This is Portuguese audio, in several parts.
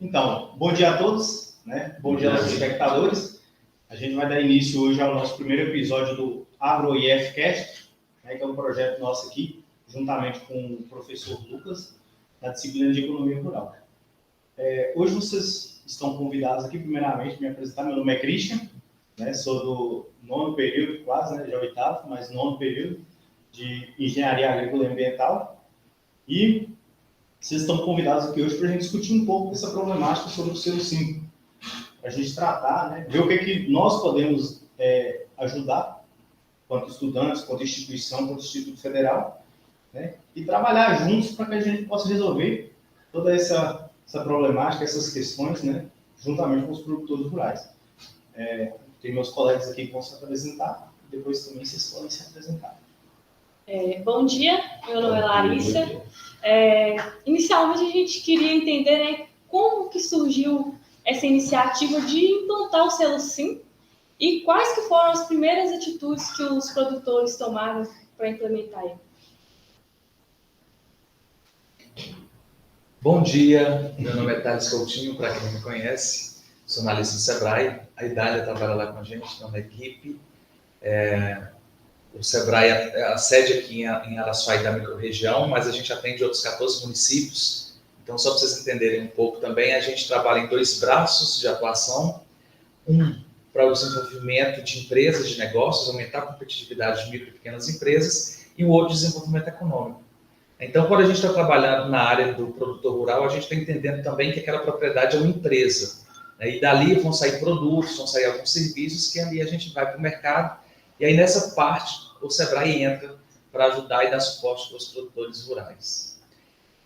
Então, bom dia a todos, né? Bom dia aos espectadores. A gente vai dar início hoje ao nosso primeiro episódio do AgroIFcast, né, que é um projeto nosso aqui, juntamente com o professor Lucas, da disciplina de Economia Rural. Hoje vocês estão convidados aqui, primeiramente, me apresentar. Meu nome é Christian, né? Sou do nono período, quase, né? Já oitavo, mas nono período de Engenharia Agrícola e Ambiental. E vocês estão convidados aqui hoje para a gente discutir um pouco dessa problemática sobre o selo 5. Para a gente tratar, né, ver o que nós podemos ajudar, quanto estudantes, quanto instituição, quanto Instituto Federal, né, e trabalhar juntos para que a gente possa resolver toda essa problemática, essas questões, né, juntamente com os produtores rurais. Tem meus colegas aqui que vão se apresentar, e depois também vocês podem se apresentar. Bom dia, meu nome é Larissa. Inicialmente a gente queria entender, né, como que surgiu essa iniciativa de implantar o selo SIM e quais que foram as primeiras atitudes que os produtores tomaram para implementar ele. Bom dia, meu nome é Thales Coutinho, para quem não me conhece, sou analista do Sebrae, a Idália trabalha lá com a gente, na equipe. O Sebrae, a sede aqui em Araçuaí da microrregião, mas a gente atende outros 14 municípios. Então, só para vocês entenderem um pouco também, a gente trabalha em dois braços de atuação. Um para o desenvolvimento de empresas, de negócios, aumentar a competitividade de micro e pequenas empresas, e o outro, desenvolvimento econômico. Então, quando a gente está trabalhando na área do produtor rural, a gente está entendendo também que aquela propriedade é uma empresa, né? E dali vão sair produtos, vão sair alguns serviços que ali a gente vai para o mercado. E aí, nessa parte, o Sebrae entra para ajudar e dar suporte para os produtores rurais.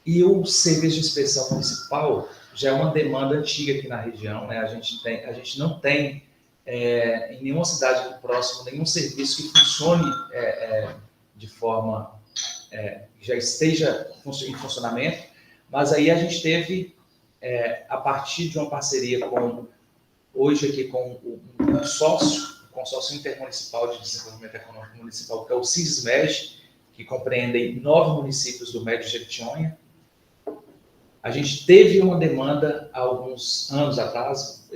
E o serviço de inspeção municipal já é uma demanda antiga aqui na região, né? A gente não tem, em nenhuma cidade aqui próxima, nenhum serviço que funcione de forma, já esteja em funcionamento, mas aí a gente teve, a partir de uma parceria hoje aqui com um consórcio intermunicipal de desenvolvimento econômico municipal, que é o CISMED, que compreendem 9 municípios do Médio Jequitinhonha. A gente teve uma demanda há alguns anos atrás,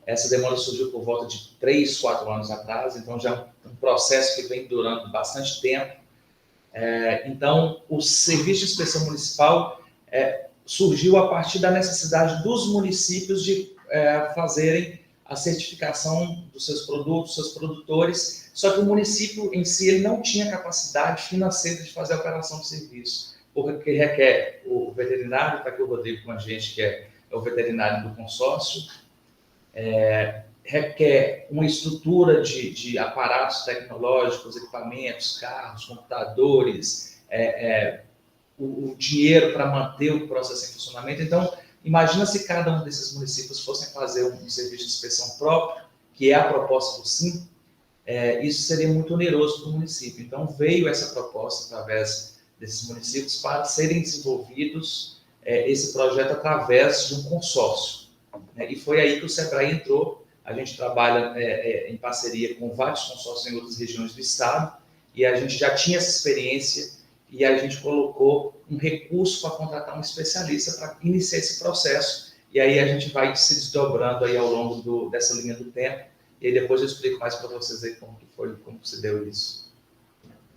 essa demanda surgiu por volta de 3, 4 anos atrás, então já é um processo que vem durando bastante tempo. Então, o Serviço de Inspeção Municipal surgiu a partir da necessidade dos municípios de fazerem a certificação dos seus produtos, dos seus produtores, só que o município em si ele não tinha capacidade financeira de fazer a operação do serviço, porque requer o veterinário, está aqui o Rodrigo com a gente, que é o veterinário do consórcio, requer uma estrutura de aparatos tecnológicos, equipamentos, carros, computadores, o dinheiro para manter o processo em funcionamento. Então, imagina se cada um desses municípios fossem fazer um serviço de inspeção próprio, que é a proposta do SIM, isso seria muito oneroso para o município. Então, veio essa proposta através desses municípios para serem desenvolvidos esse projeto através de um consórcio, né? E foi aí que o Sebrae entrou. A gente trabalha em parceria com vários consórcios em outras regiões do estado, e a gente já tinha essa experiência, e a gente colocou um recurso para contratar um especialista para iniciar esse processo. E aí a gente vai se desdobrando aí ao longo dessa linha do tempo. E aí depois eu explico mais para vocês aí como se deu isso.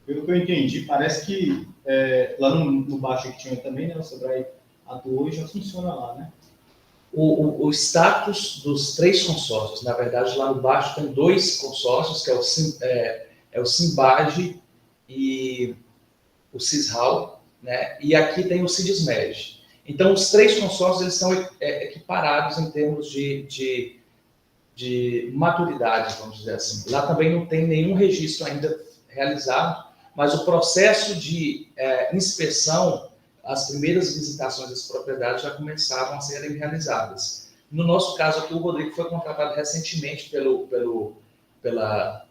Pelo que eu entendi, parece que lá no Baixo que tinha também, né, o Sebrae atuou e já funciona lá, né? O status dos 3 consórcios, na verdade, lá no Baixo tem 2 consórcios, que é o Simbage e o CISRAL, né? E aqui tem o CIDISMED. Então, os 3 consórcios eles são equiparados em termos de maturidade, vamos dizer assim. Lá também não tem nenhum registro ainda realizado, mas o processo de inspeção, as primeiras visitações das propriedades já começaram a serem realizadas. No nosso caso aqui, o Rodrigo foi contratado recentemente pela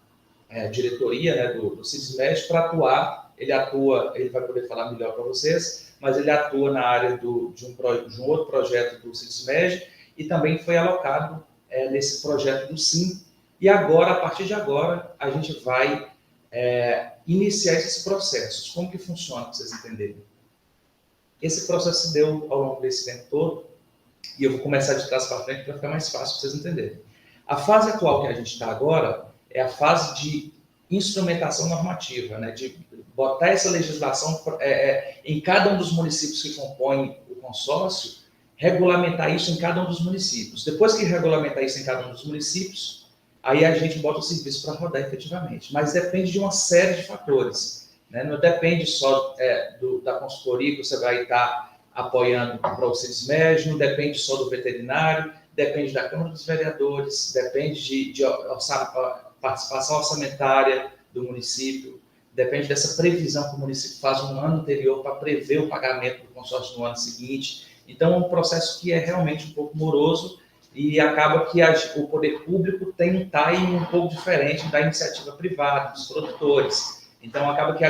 diretoria, né, do CIDISMED para atuar. Ele vai poder falar melhor para vocês, mas ele atua na área de um outro projeto do CIDISMED e também foi alocado nesse projeto do SIM. E agora, a partir de agora, a gente vai iniciar esses processos. Como que funciona, para vocês entenderem? Esse processo se deu ao longo desse tempo todo, E eu vou começar de trás para frente para ficar mais fácil para vocês entenderem. A fase atual que a gente está agora é a fase de instrumentação normativa, né? De botar essa legislação em cada um dos municípios que compõem o consórcio, regulamentar isso em cada um dos municípios. Depois que regulamentar isso em cada um dos municípios, aí a gente bota o serviço para rodar efetivamente. Mas depende de uma série de fatores, né? Não depende só da consultoria que você vai estar apoiando para o Cismed, não depende só do veterinário, depende da Câmara dos Vereadores, depende de participação orçamentária do município, depende dessa previsão que o município faz um ano anterior para prever o pagamento do consórcio no ano seguinte. Então, é um processo que é realmente um pouco moroso e acaba que o poder público tem um timing um pouco diferente da iniciativa privada, dos produtores. Então, acaba que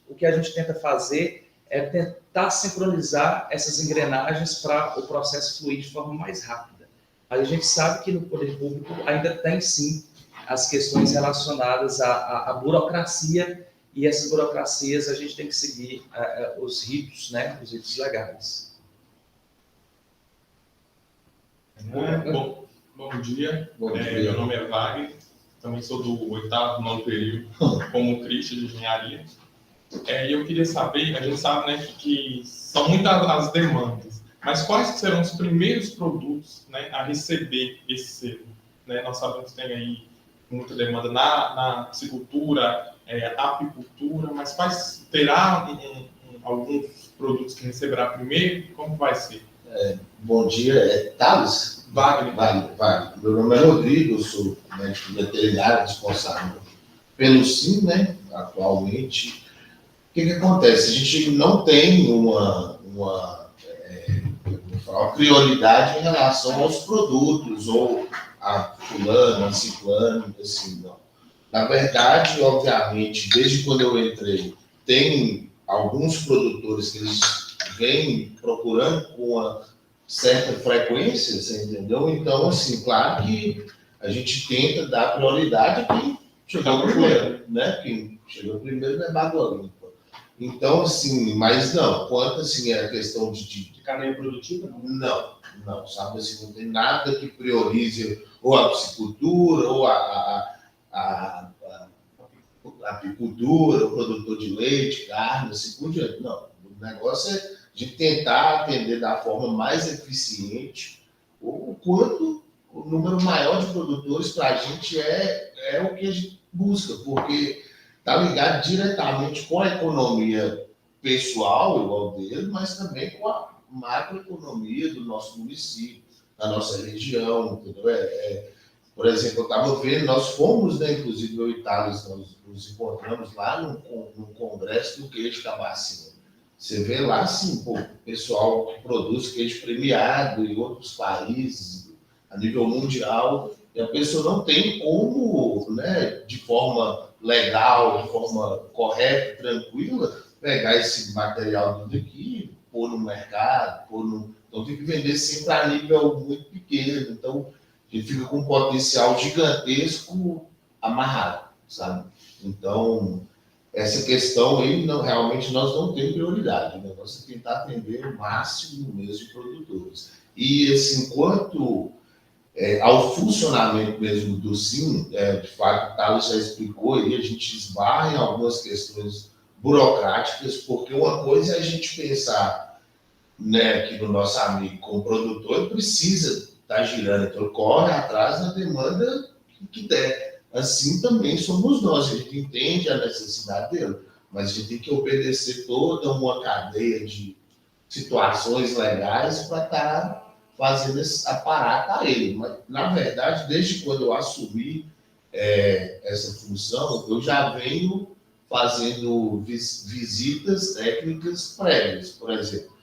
o que a gente tenta fazer é tentar sincronizar essas engrenagens para o processo fluir de forma mais rápida. Mas a gente sabe que no poder público ainda tem, sim, as questões relacionadas à burocracia, e essas burocracias a gente tem que seguir os ritos, né, os ritos legais. Bom dia. Meu nome é Wagner, também sou do 8º, 9º período como Christian de Engenharia. E eu queria saber, a gente sabe, né, que são muitas as demandas, mas quais serão os primeiros produtos, né, a receber esse selo? Né? Nós sabemos que tem aí muita demanda na piscicultura, apicultura, mas quais terá alguns produtos que receberá primeiro? Como vai ser? Bom dia, Thales? Wagner. Meu nome é Rodrigo, eu sou médico veterinário responsável pelo SIM, né, atualmente. O que acontece? A gente não tem uma prioridade em relação aos produtos, ou a fulano, a ciclano, assim, não. Na verdade, obviamente, desde quando eu entrei, tem alguns produtores que eles vêm procurando com uma certa frequência, você entendeu? Então, assim, claro que a gente tenta dar prioridade a quem chegou primeiro, né? Quem chegou primeiro não é mágoa limpa. Então, assim, mas não, quanto assim a questão de cadeia produtiva? Não, sabe assim, não tem nada que priorize ou a piscicultura, ou a apicultura, o produtor de leite, carne, assim por diante. Não, o negócio é de tentar atender da forma mais eficiente o quanto o número maior de produtores para a gente é o que a gente busca, porque está ligado diretamente com a economia pessoal, igual dele, mas também com a macroeconomia do nosso município, da nossa região, entendeu? Por exemplo, eu estava vendo, nós fomos, né, inclusive eu e Thales, nós nos encontramos lá no congresso do queijo Cabacinha. Você vê lá, assim, o pessoal que produz queijo premiado em outros países, a nível mundial, e a pessoa não tem como, né, de forma legal, de forma correta, tranquila, pegar esse material daqui, pôr no mercado, então tem que vender sempre a nível muito pequeno. Então, a gente fica com um potencial gigantesco amarrado, sabe? Então, essa questão aí, realmente nós não temos prioridade. O negócio é tentar atender o máximo mesmo de produtores. E, assim, quanto ao funcionamento mesmo do SIM, de fato, o Thales já explicou aí, a gente esbarra em algumas questões burocráticas, porque uma coisa é a gente pensar, né, que no nosso amigo como produtor, ele precisa estar girando, então ele corre atrás da demanda que der. Assim também somos nós, a gente entende a necessidade dele, mas a gente tem que obedecer toda uma cadeia de situações legais para estar fazendo esse aparato a ele. Mas, na verdade, desde quando eu assumi essa função, eu já venho fazendo visitas técnicas prévias. Por exemplo,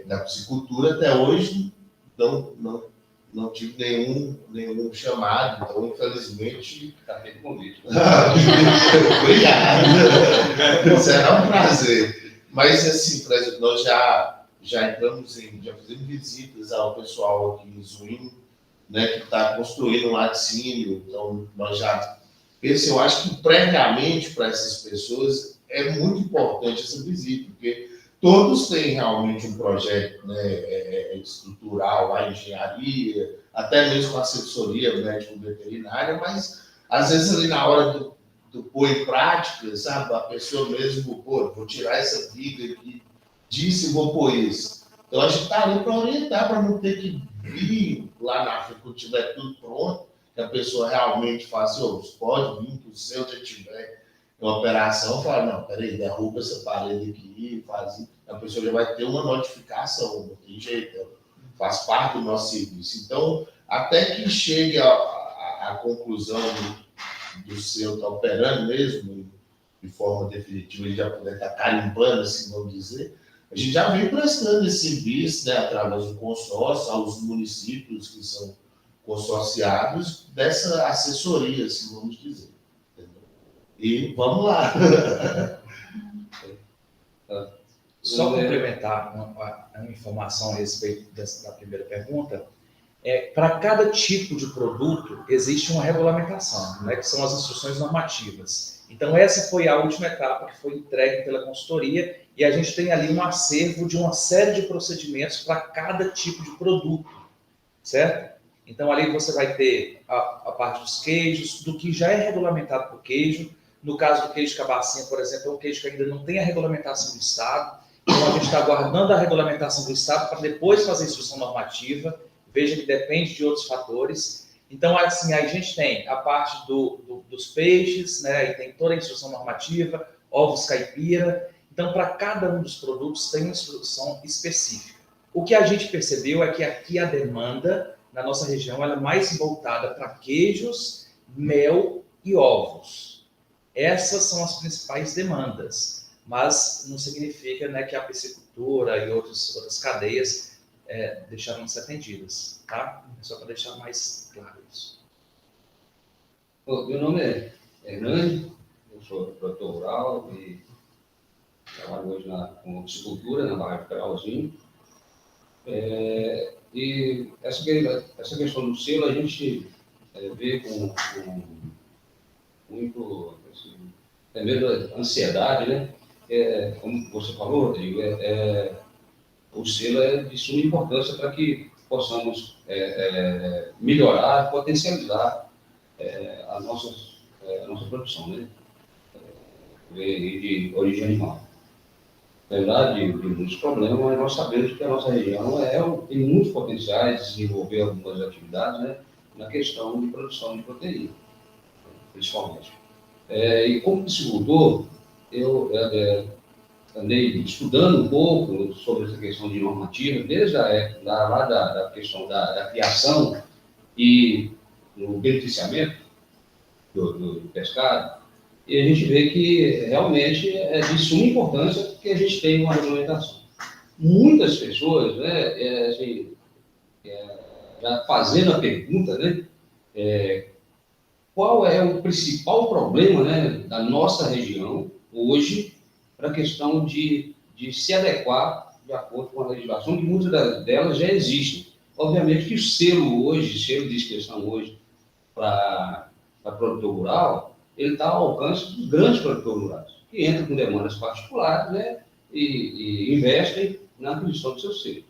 na piscicultura, até hoje, não tive nenhum chamado, então, infelizmente... Está bem convite. Obrigado. Será um prazer. Mas, assim, por exemplo, nós já entramos já fizemos visitas ao pessoal aqui em Zuim, né, que está construindo um laticínio, então nós já... Eu acho que previamente para essas pessoas é muito importante essa visita, porque todos têm realmente um projeto, né, estrutural, a engenharia, até mesmo a assessoria médico-veterinária, mas às vezes ali na hora do pôr em prática, sabe, a pessoa mesmo, pô, vou tirar essa viga aqui, disse, vou pôr isso. Então a gente está ali para orientar, para não ter que vir lá na frente, quando tiver tudo pronto, que a pessoa realmente faça, pode vir, que o seu já tiver uma operação, fala, não, peraí, derruba essa parede aqui, faz isso. A pessoa já vai ter uma notificação, não tem jeito, faz parte do nosso serviço. Então, até que chegue a conclusão do seu estar operando mesmo, de forma definitiva, ele já puder estar carimbando, assim, vamos dizer, a gente já vem prestando esse serviço, né, através do consórcio, aos municípios que são consorciados, dessa assessoria, assim, vamos dizer. Entendeu? E vamos lá. Só complementar uma informação a respeito da primeira pergunta. Para cada tipo de produto, existe uma regulamentação, né, que são as instruções normativas. Então, essa foi a última etapa que foi entregue pela consultoria e a gente tem ali um acervo de uma série de procedimentos para cada tipo de produto, certo? Então, ali você vai ter a parte dos queijos, do que já é regulamentado por queijo. No caso do queijo cabacinha, por exemplo, é um queijo que ainda não tem a regulamentação do Estado. Então, a gente está aguardando a regulamentação do Estado para depois fazer a instrução normativa. Veja que depende de outros fatores. Então, assim, a gente tem a parte dos peixes, né, e tem toda a instrução normativa, ovos caipira. Então, para cada um dos produtos tem uma instrução específica. O que a gente percebeu é que aqui a demanda, na nossa região, ela é mais voltada para queijos, mel e ovos. Essas são as principais demandas, mas não significa, né, que a piscicultura e outras cadeias deixaram de ser atendidas, tá? Só para deixar mais claro isso. Meu nome é Hernani, eu sou produtor rural e trabalho hoje com piscicultura na Barra de Caralzinho. E essa questão do selo a gente vê com muito, assim, até mesmo ansiedade, né? Como você falou, Rodrigo, o selo é de suma importância para que possamos melhorar, potencializar a nossa produção, né? De origem animal. Apesar de muitos problemas, mas nós sabemos que a nossa região tem muitos potenciais de desenvolver algumas atividades, né, na questão de produção de proteína, principalmente. E como piscicultor, eu andei estudando um pouco sobre essa questão de normativa, desde a época da questão da criação e no beneficiamento do pescado, e a gente vê que realmente é de suma importância que a gente tenha uma regulamentação. Muitas pessoas, né, já fazendo a pergunta, né, qual é o principal problema, né, da nossa região hoje para a questão de se adequar de acordo com a legislação, que muitas delas já existem. Obviamente que o selo de inscrição hoje para produtor rural, ele está ao alcance dos grandes produtores rurais, que entram com demandas particulares, né, e investem na aquisição do seu selo.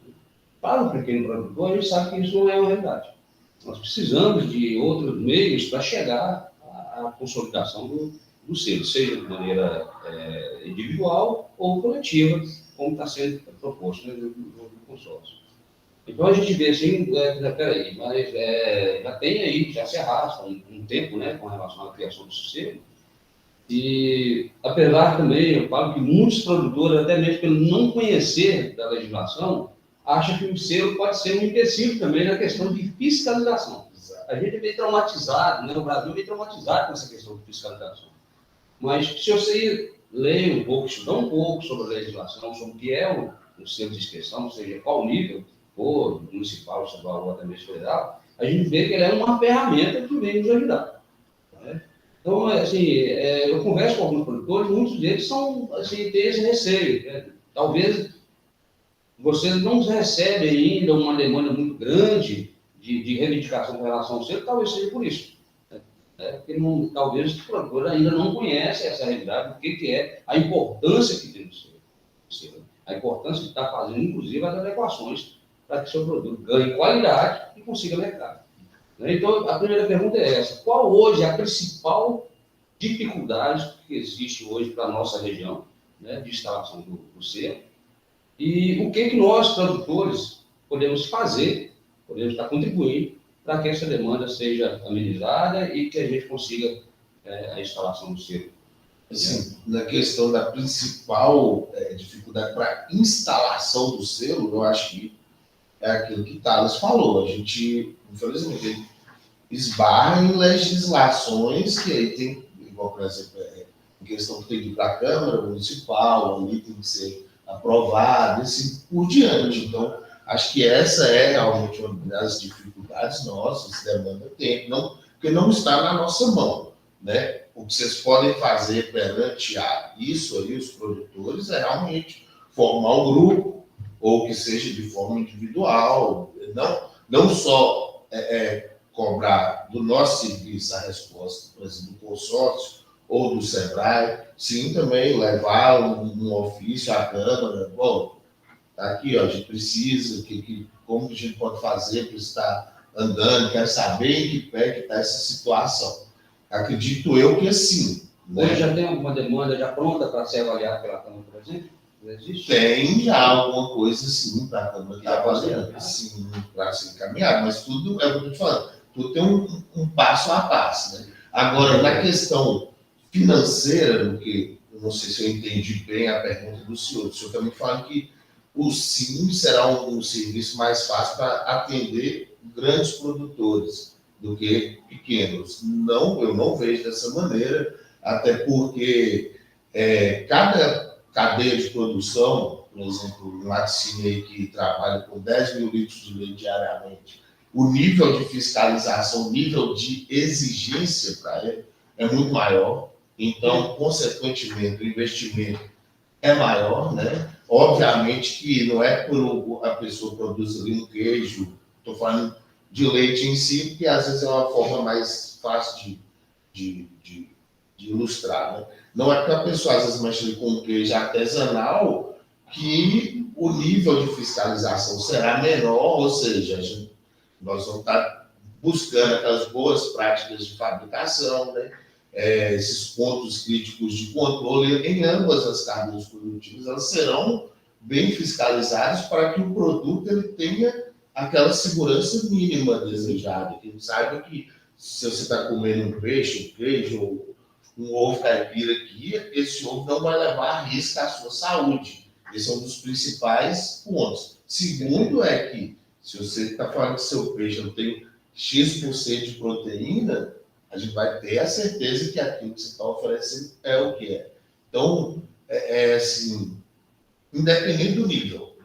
Para o pequeno produtor, a gente sabe que isso não é uma realidade. Nós precisamos de outros meios para chegar à consolidação do selo, seja de maneira individual ou coletiva, como está sendo proposto, né, no consórcio. Então a gente vê assim, peraí, mas já tem aí, já se arrasta um tempo, né, com relação à criação do selo. E apesar também, eu falo que muitos produtores, até mesmo pelo não conhecer da legislação, acham que o selo pode ser um empecilho também na questão de fiscalização. A gente é meio traumatizado, né, o Brasil é meio traumatizado com essa questão de fiscalização. Mas se você ler um pouco, estudar um pouco sobre a legislação, sobre o que é o selo de inscrição, ou seja, qual o nível, ou municipal, estadual ou até mesmo federal, a gente vê que ele é uma ferramenta que vem nos ajudar. Né? Então, assim, eu converso com alguns produtores, muitos deles têm esse receio. Né? Talvez vocês não recebem ainda uma demanda muito grande de reivindicação com relação ao selo, talvez seja por isso. Porque talvez os produtores ainda não conhecem essa realidade, o que é a importância que tem no selo. A importância de estar fazendo, inclusive, as adequações para que o seu produto ganhe qualidade e consiga mercado. Então, a primeira pergunta é essa: qual hoje é a principal dificuldade que existe hoje para a nossa região, né, de instalação do selo? E o que nós, produtores, podemos fazer, podemos estar contribuindo para que essa demanda seja amenizada e que a gente consiga a instalação do selo? Assim, na questão da principal dificuldade para instalação do selo, eu acho que é aquilo que Thales falou. A gente, infelizmente, esbarra em legislações que aí tem, igual, por exemplo, em questão que tem que ir para a Câmara Municipal, ali tem que ser aprovado, assim por diante. Então, acho que essa é realmente uma das dificuldades nossas, demanda tempo, porque não está na nossa mão, né? O que vocês podem fazer perante isso aí, os produtores, é realmente formar um grupo, ou que seja de forma individual, não só cobrar do nosso serviço a resposta, por exemplo, do consórcio ou do SEBRAE, sim, também levar um ofício à Câmara. Bom, tá aqui, ó, a gente precisa, como que a gente pode fazer para estar andando, quer saber em que pé que está essa situação. Acredito eu que assim. Hoje, né? Já tem alguma demanda já pronta para ser avaliada pela Câmara, por exemplo? Existe? Tem já alguma coisa, sim, para a Câmara que está fazendo, sim, para ser encaminhado, mas tudo, é o que eu estou te falando, tudo tem um passo a passo, né? Agora, na questão financeira, porque eu não sei se eu entendi bem a pergunta do senhor também fala que o SIM será um serviço mais fácil para atender grandes produtores do que pequenos. Não, eu não vejo dessa maneira, até porque cada cadeia de produção, por exemplo, um laticínio aí que trabalha com 10 mil litros de leite diariamente, o nível de fiscalização, o nível de exigência para ele é muito maior. Então, consequentemente, o investimento é maior, né? Obviamente que não é por a pessoa produzir ali um queijo, estou falando de leite em si, porque às vezes é uma forma mais fácil de ilustrar, né? Não é porque a pessoa às vezes mexe com queijo artesanal que o nível de fiscalização será menor, ou seja, nós vamos estar buscando aquelas boas práticas de fabricação, né? Esses pontos críticos de controle em ambas as cadeias produtivas, elas serão bem fiscalizadas para que o produto ele tenha aquela segurança mínima desejada, que ele saiba que se você está comendo um peixe, um queijo ou um ovo caipira aqui, esse ovo não vai levar a risco à sua saúde. Esse é um dos principais pontos. Segundo é que, se você está falando que seu peixe não tem X% de proteína, a gente vai ter a certeza que aquilo que você está oferecendo é o que é. Então, assim, independente do nível,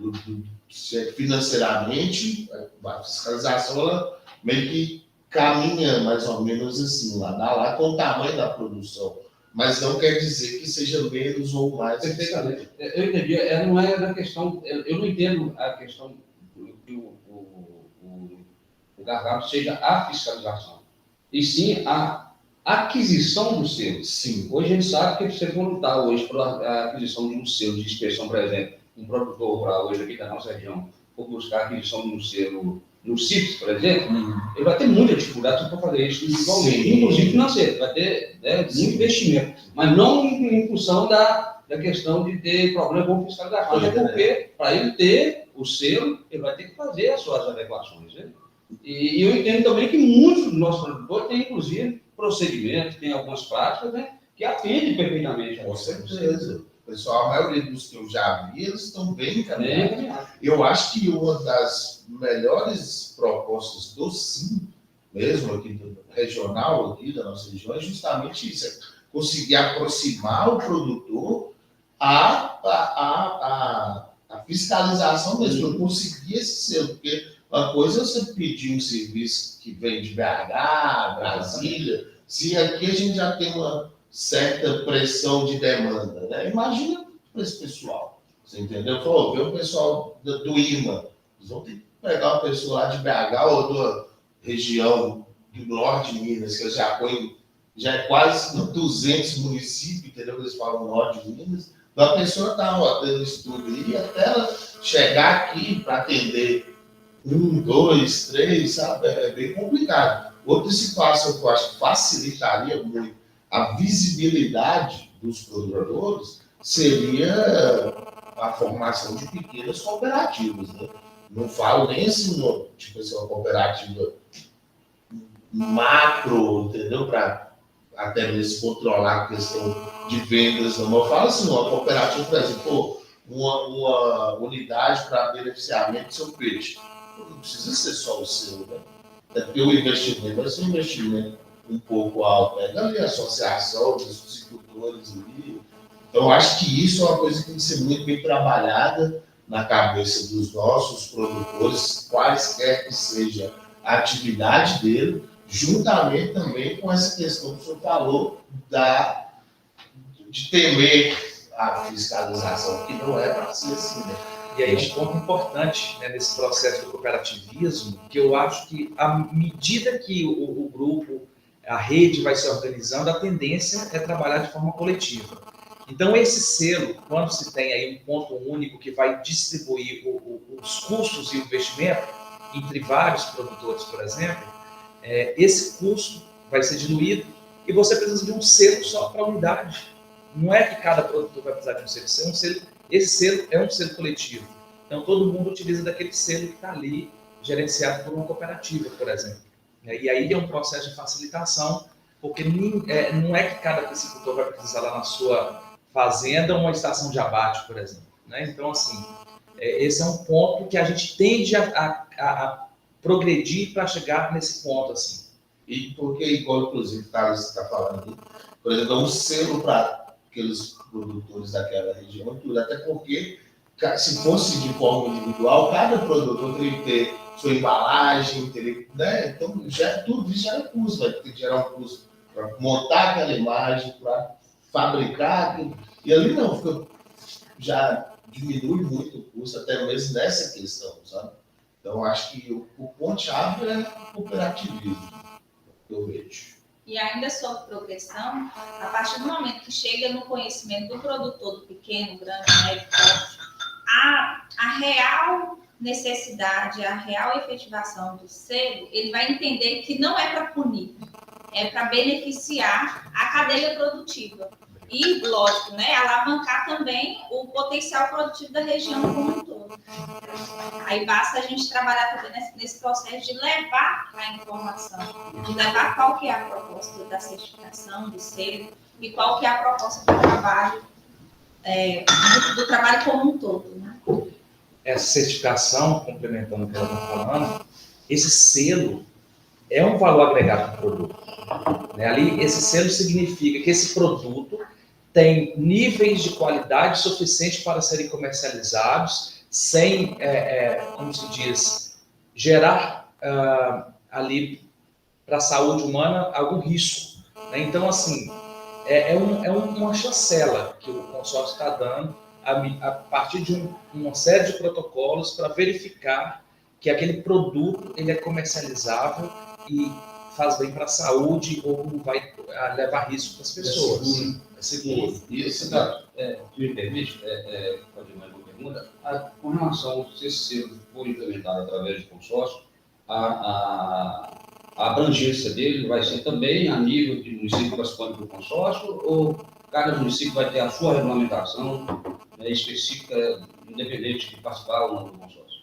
se é financeiramente, a fiscalização ela meio que caminha mais ou menos assim, lá com o tamanho da produção. Mas não quer dizer que seja menos ou mais. Perfeitamente. Eu entendi. Não é na questão. Eu não entendo a questão que o gargalo seja a fiscalização, e sim a aquisição do selo. Sim. Hoje a gente sabe que você for lutar hoje pela aquisição de um selo de inspeção, por exemplo, um produtor rural hoje aqui da nossa região, for buscar a aquisição de um selo no CIPS, por exemplo, ele vai ter muita dificuldade para fazer isso individualmente, inclusive financeiro, vai ter muito investimento, mas não em função da questão de ter problema com fiscalização, até porque para ele ter o selo, ele vai ter que fazer as suas adequações, né? E eu entendo também que muitos dos nossos produtores têm, inclusive, procedimentos, têm algumas práticas, né, que atendem perfeitamente. Com certeza. Pessoal, a maioria dos que eu já vi, eles estão bem encaminhados. Eu acho que uma das melhores propostas do SIM, mesmo aqui do regional, aqui da nossa região, é justamente isso, é conseguir aproximar o produtor à fiscalização mesmo, conseguir esse selo, porque uma coisa é você pedir um serviço que vem de BH, Brasília, se aqui a gente já tem uma certa pressão de demanda, né? Imagina para esse pessoal, você entendeu? Falou, vê o pessoal do IMA, eles vão ter que pegar uma pessoa lá de BH ou da região do norte de Minas, que já é quase 200 municípios, entendeu? Eles falam norte de Minas, Então a pessoa está rodando isso tudo e até ela chegar aqui para atender 1, 2, 3, sabe? É bem complicado. Outra situação que eu acho que facilitaria muito a visibilidade dos produtores seria a formação de pequenas cooperativas, né? Não falo nem assim, tipo assim, uma cooperativa macro, entendeu? Para até mesmo controlar a questão de vendas, não. Eu falo assim, uma cooperativa, por exemplo, uma unidade para beneficiamento do seu peixe. Não precisa ser só o seu, né? É porque o investimento vai ser um investimento um pouco alto. Pega ali a associação dos piscicultores ali. Então, eu acho que isso é uma coisa que tem que ser muito bem trabalhada na cabeça dos nossos produtores, quaisquer que seja a atividade dele, juntamente também com essa questão que o senhor falou de temer a fiscalização, que não é para ser assim, né? E aí um ponto importante, né, nesse processo do cooperativismo, que eu acho que à medida que o grupo, a rede vai se organizando, a tendência é trabalhar de forma coletiva. Então, esse selo, quando se tem aí um ponto único que vai distribuir os custos e o investimento entre vários produtores, por exemplo, esse custo vai ser diluído e você precisa de um selo só para a unidade. Não é que cada produtor vai precisar de um selo, esse selo é um selo coletivo. Então, todo mundo utiliza daquele selo que está ali, gerenciado por uma cooperativa, por exemplo. E aí é um processo de facilitação, porque não é que cada piscicultor vai precisar lá na sua fazenda uma estação de abate, por exemplo. Então, assim, esse é um ponto que a gente tende a progredir para chegar nesse ponto, assim. E porque, igual, inclusive, o Carlos está falando aqui, por exemplo, um selo para aqueles produtores daquela região, tudo, até porque, se fosse de forma individual, cada produtor teria que ter sua embalagem, teria, né? Então, tudo isso gera custo, vai ter que gerar um custo para montar aquela imagem, para fabricar aquilo. E ali não, já diminui muito o custo, até mesmo nessa questão, sabe? Então, acho que o ponto-chave é o cooperativismo, que eu vejo. E ainda sobre progressão, a partir do momento que chega no conhecimento do produtor, do pequeno, grande, médio, a real necessidade, a real efetivação do selo, ele vai entender que não é para punir, é para beneficiar a cadeia produtiva. E, lógico, né, alavancar também o potencial produtivo da região como um todo. Aí basta a gente trabalhar também nesse processo de levar a informação, de levar qual que é a proposta da certificação, do selo, e qual que é a proposta do trabalho, do trabalho como um todo. Né? Essa certificação, complementando o que ela está falando, esse selo é um valor agregado para o produto. Ali, esse selo significa que esse produto tem níveis de qualidade suficientes para serem comercializados, sem, como se diz, gerar ali para a saúde humana algum risco. Então, assim, é uma chancela que o consórcio está dando a partir de uma série de protocolos para verificar que aquele produto ele é comercializável e faz bem para a saúde ou não vai levar risco para as pessoas. É seguro. E esse dado, me permite, pode mais uma pergunta, com relação a se esse selo for implementado através do consórcio, a abrangência dele vai ser também a nível de município participando do consórcio, ou cada município vai ter a sua regulamentação específica, independente de participar ou não do consórcio?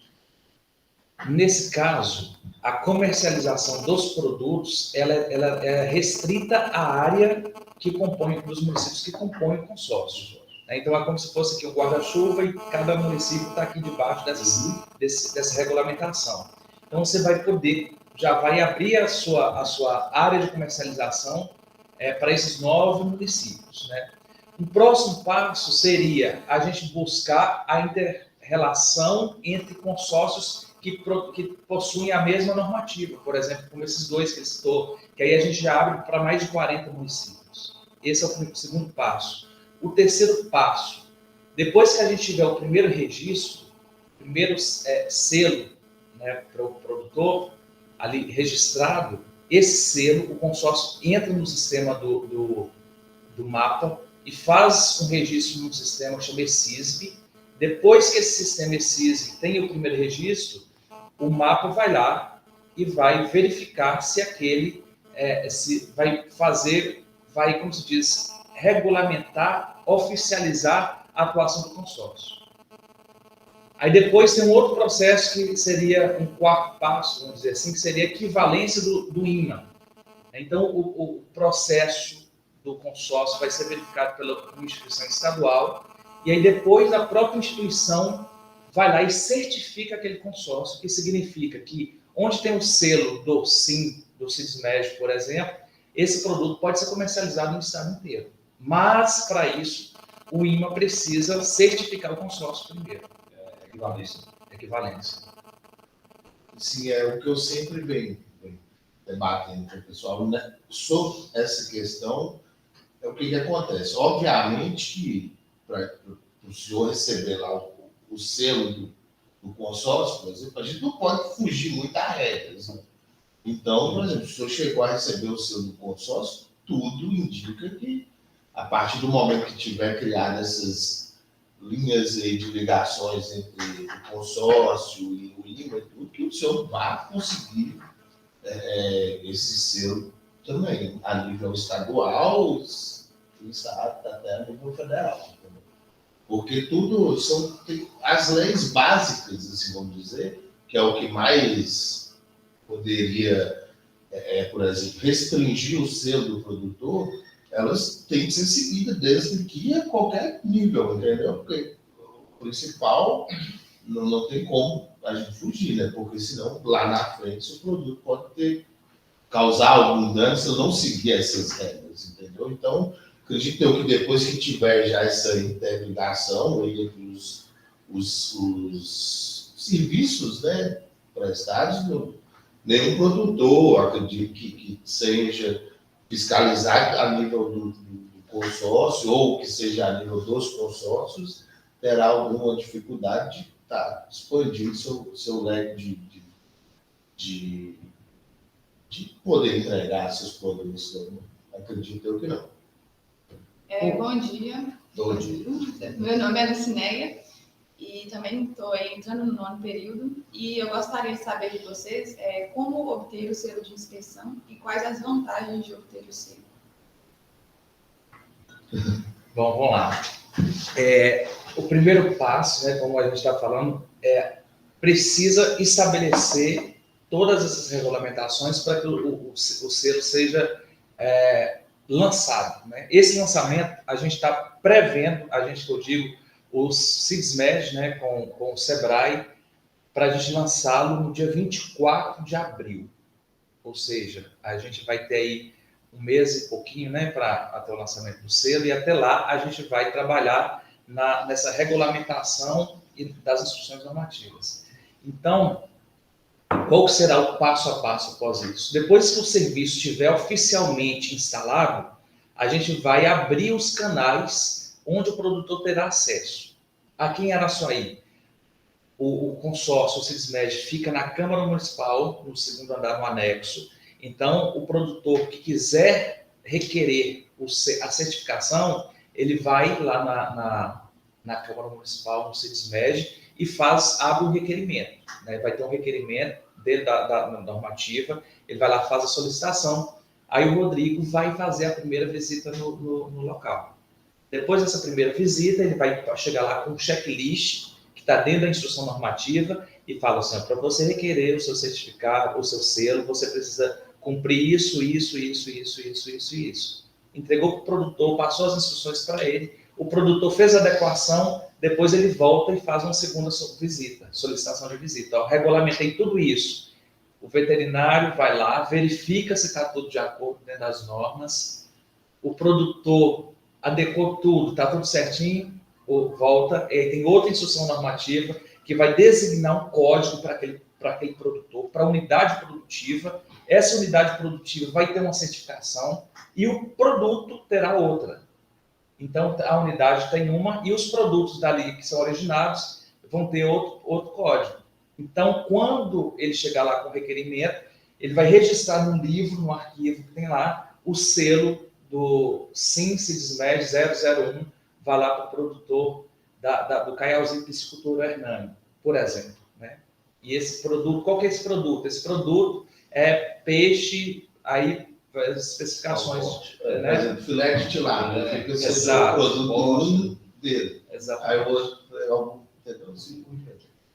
Nesse caso, a comercialização dos produtos ela é restrita à área que compõe, dos municípios que compõem o consórcio. Então, é como se fosse aqui um guarda-chuva e cada município está aqui debaixo dessa regulamentação. Então, você vai poder, já vai abrir a sua área de comercialização para esses 9 municípios. O próximo passo seria a gente buscar a inter-relação entre consórcios que possuem a mesma normativa, por exemplo, como esses 2 que ele citou, que aí a gente já abre para mais de 40 municípios. Esse é o segundo passo. O terceiro passo, depois que a gente tiver o primeiro registro, o primeiro selo para o produtor ali registrado, esse selo, o consórcio entra no sistema do mapa e faz um registro num sistema que chama ESISB. Depois que esse sistema ESISB tem o primeiro registro, o mapa vai lá e vai verificar se aquele vai, como se diz, regulamentar, oficializar a atuação do consórcio. Aí depois tem um outro processo que seria um quarto passo, vamos dizer assim, que seria a equivalência do IMA. Então, o processo do consórcio vai ser verificado pela instituição estadual, e aí depois a própria instituição vai lá e certifica aquele consórcio, que significa que onde tem o selo do SIM, do SIDSMED, por exemplo, esse produto pode ser comercializado no estado inteiro. Mas, para isso, o IMA precisa certificar o consórcio primeiro. Equivalência. Sim, é o que eu sempre venho debatendo com o pessoal, né? Sobre essa questão, é o que acontece. Obviamente que para o senhor receber lá o selo do consórcio, por exemplo, a gente não pode fugir muito a regras. Né? Então, por exemplo, se o senhor chegou a receber o selo do consórcio, tudo indica que, a partir do momento que tiver criado essas linhas aí de ligações entre o consórcio e o IMA, tudo que o senhor vai conseguir esse selo também, a nível estadual, até a nível federal. Entendeu? Porque tudo são as leis básicas, assim, vamos dizer, que é o que mais poderia, por exemplo, restringir o selo do produtor, elas têm que ser seguidas desde que a qualquer nível, entendeu? Porque o principal não tem como a gente fugir, né? Porque senão, lá na frente, o produto pode causar algum dano se eu não seguir essas regras, entendeu? Então, acredito eu que depois que tiver já essa interligação entre os serviços, né, prestados, nenhum produtor, acredito que seja fiscalizar a nível do consórcio ou que seja a nível dos consórcios, terá alguma dificuldade de estar expandindo seu leque de poder entregar seus produtos. Então, acredito eu que não. Bom dia. Bom dia. Meu nome é Lucinéia e também estou entrando no 9º período e eu gostaria de saber de vocês como obter o selo de inspeção e quais as vantagens de obter o selo. Bom, vamos lá. O primeiro passo, né, como a gente está falando, precisa estabelecer todas essas regulamentações para que o selo seja lançado. Né? Esse lançamento, a gente está prevendo, que eu digo, os SIDSMED, né, com o SEBRAE, para a gente lançá-lo no dia 24 de abril. Ou seja, a gente vai ter aí um mês e pouquinho, né, até o lançamento do selo, e até lá a gente vai trabalhar nessa regulamentação e das instruções normativas. Então, qual será o passo a passo após isso? Depois que o serviço estiver oficialmente instalado, a gente vai abrir os canais onde o produtor terá acesso. Aqui em Araçuaí, o consórcio, o SIDSMED, fica na Câmara Municipal, no segundo andar, no anexo. Então, o produtor que quiser requerer a certificação, ele vai lá na Câmara Municipal, no SIDSMED, e abre um requerimento. Né? Vai ter um requerimento dentro da normativa, ele vai lá, faz a solicitação, aí o Rodrigo vai fazer a primeira visita no local. Depois dessa primeira visita, ele vai chegar lá com um checklist que está dentro da instrução normativa e fala assim, para você requerer o seu certificado, o seu selo, você precisa cumprir isso. Entregou para o produtor, passou as instruções para ele, o produtor fez a adequação, depois ele volta e faz uma segunda visita, solicitação de visita. Eu regulamentei tudo isso. O veterinário vai lá, verifica se está tudo de acordo dentro das normas, o produtor adequou tudo, está tudo certinho, volta, e tem outra instrução normativa que vai designar um código para aquele produtor, para a unidade produtiva. Essa unidade produtiva vai ter uma certificação e o produto terá outra. Então, a unidade tem uma e os produtos dali que são originados vão ter outro código. Então, quando ele chegar lá com o requerimento, ele vai registrar num livro, num arquivo que tem lá, o selo do SIM Cismed 001 vai lá para o produtor do Caialzinho Piscicultura Hernani, por exemplo, né? E esse produto, qual que é esse produto? Esse produto é peixe, aí as especificações, Por né? exemplo, filé de tilápia, né? Fica esse Exato. produto dele. Exato. Aí o outro é algum.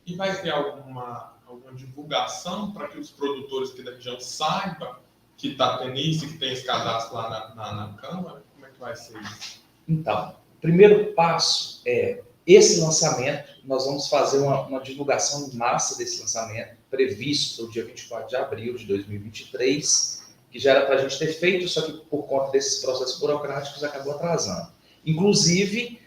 E vai ter alguma divulgação para que os produtores aqui da região saibam que está tendo isso, que tem esse cadastro lá na Câmara? Como é que vai ser isso? Então, o primeiro passo é esse lançamento. Nós vamos fazer uma divulgação em massa desse lançamento, previsto para o dia 24 de abril de 2023, que já era para a gente ter feito, só que por conta desses processos burocráticos acabou atrasando. Inclusive,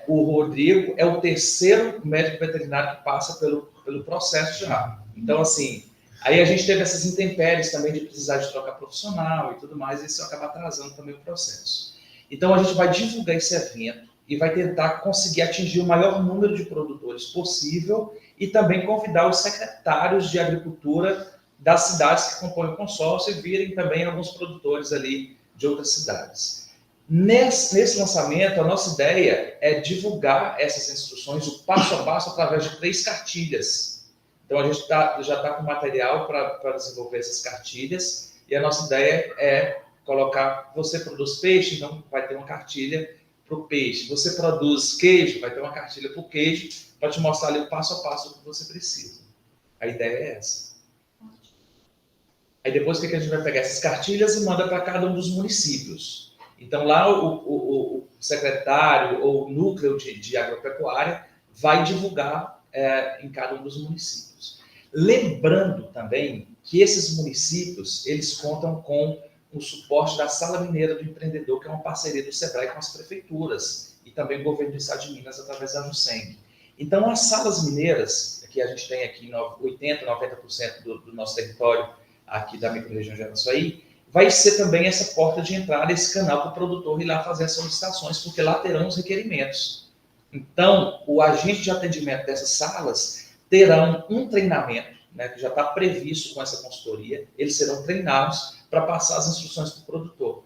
o Rodrigo é o terceiro médico veterinário que passa pelo processo já. Então, assim, aí a gente teve essas intempéries também de precisar de troca profissional e tudo mais, e isso acaba atrasando também o processo. Então, a gente vai divulgar esse evento e vai tentar conseguir atingir o maior número de produtores possível e também convidar os secretários de agricultura das cidades que compõem o consórcio e virem também alguns produtores ali de outras cidades. Nesse lançamento, a nossa ideia é divulgar essas instruções, o passo a passo, através de 3 cartilhas. Então, a gente já está com material para desenvolver essas cartilhas e a nossa ideia é colocar, você produz peixe, então vai ter uma cartilha para o peixe. Você produz queijo, vai ter uma cartilha para o queijo, para te mostrar ali o passo a passo do que você precisa. A ideia é essa. Aí depois o que a gente vai pegar essas cartilhas e manda para cada um dos municípios. Então lá o secretário ou núcleo de agropecuária vai divulgar em cada um dos municípios. Lembrando também que esses municípios, eles contam com o suporte da Sala Mineira do Empreendedor, que é uma parceria do SEBRAE com as prefeituras e também o governo do estado de Minas através da JUSENG. Então as salas mineiras, que a gente tem aqui 80%, 90% do nosso território aqui da microrregião de Araçuaí, vai ser também essa porta de entrada, esse canal para o produtor ir lá fazer as solicitações, porque lá terão os requerimentos. Então, o agente de atendimento dessas salas terão um treinamento, né, que já está previsto com essa consultoria, eles serão treinados para passar as instruções para o produtor.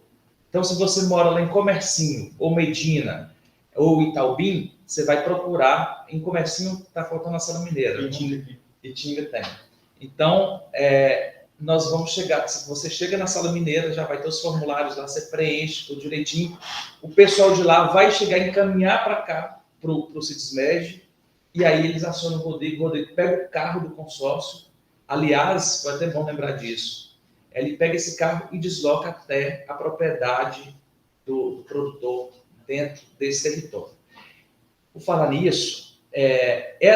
Então, se você mora lá em Comercinho, ou Medina, ou Itaubim, você vai procurar, em Comercinho está faltando a Sala Mineira. Itinga tem. Então, nós vamos chegar, se você chega na Sala Mineira, já vai ter os formulários lá, você preenche tudo direitinho, o pessoal de lá vai chegar e encaminhar para cá, para o Cismed, e aí eles acionam o Rodrigo pega o carro do consórcio, aliás, foi até bom lembrar disso, ele pega esse carro e desloca até a propriedade do produtor dentro desse território. Por falar nisso,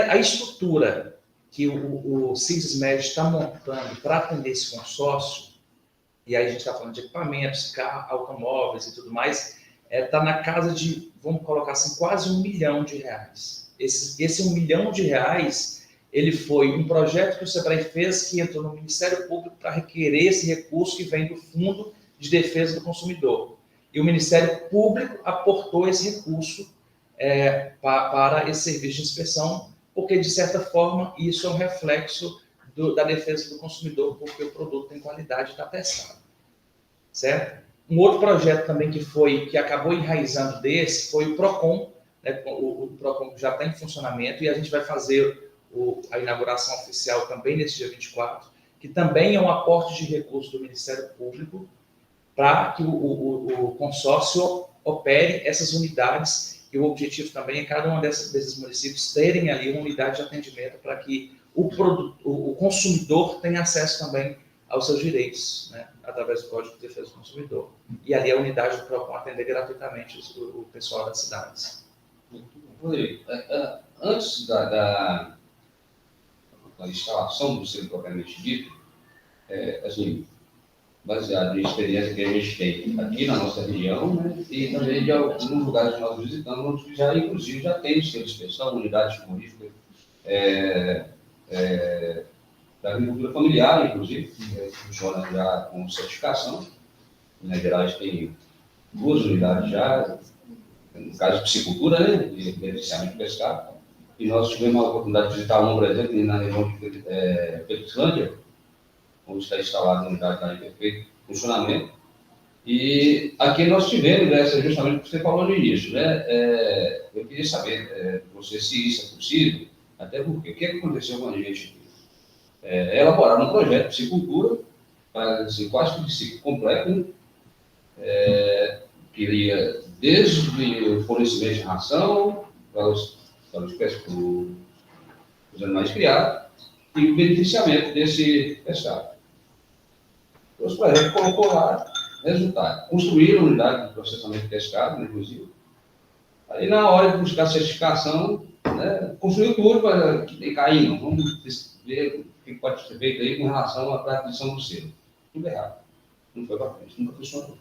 a estrutura que o Cismed está montando para atender esse consórcio, e aí a gente está falando de equipamentos, carros, automóveis e tudo mais, está na casa de, vamos colocar assim, quase R$1 milhão. Esse R$1 milhão, ele foi um projeto que o SEBRAE fez, que entrou no Ministério Público para requerer esse recurso que vem do Fundo de Defesa do Consumidor. E o Ministério Público aportou esse recurso para esse serviço de inspeção, porque, de certa forma, isso é um reflexo da defesa do consumidor, porque o produto tem qualidade e está testado. Certo? Um outro projeto também que acabou enraizando desse foi o PROCON, né? O PROCON já está em funcionamento e a gente vai fazer a inauguração oficial também nesse dia 24, que também é um aporte de recursos do Ministério Público para que o consórcio opere essas unidades, e o objetivo também é cada um desses municípios terem ali uma unidade de atendimento para que o consumidor tenha acesso também aos seus direitos, né, através do Código de Defesa do Consumidor. E ali a unidade do PROCON atender gratuitamente o pessoal das cidades. Rodrigo, antes da instalação do selo propriamente dito, assim, baseado em experiência que a gente tem aqui na nossa região, né, e também de alguns lugares que nós visitamos, onde já, inclusive, já tem selo de inspeção, unidades frigoríficas, da agricultura familiar, inclusive, que funciona já com certificação. Em Minas Gerais tem 2 unidades já, no caso de piscicultura, né, de beneficiamento pescado. E nós tivemos a oportunidade de visitar uma, por exemplo, na região de Petrolândia, onde está instalada a unidade em perfeito funcionamento. E aqui nós tivemos justamente o que você falou no início, né? Eu queria saber de você se isso é possível, até porque o que aconteceu com a gente? Elaborar um projeto de piscicultura, assim, quase que de ciclo completo, né? Que iria desde o fornecimento de ração para os animais criados e o beneficiamento desse pescado. Os projetos colocou lá, resultado, construíram a unidade de processamento de pescado, né, inclusive. Aí, na hora de buscar certificação, né, construiu tudo para cair, não. Vamos ver o que pode ser feito aí com relação à aquisição do selo. Tudo errado. Não foi para frente, nunca funcionou.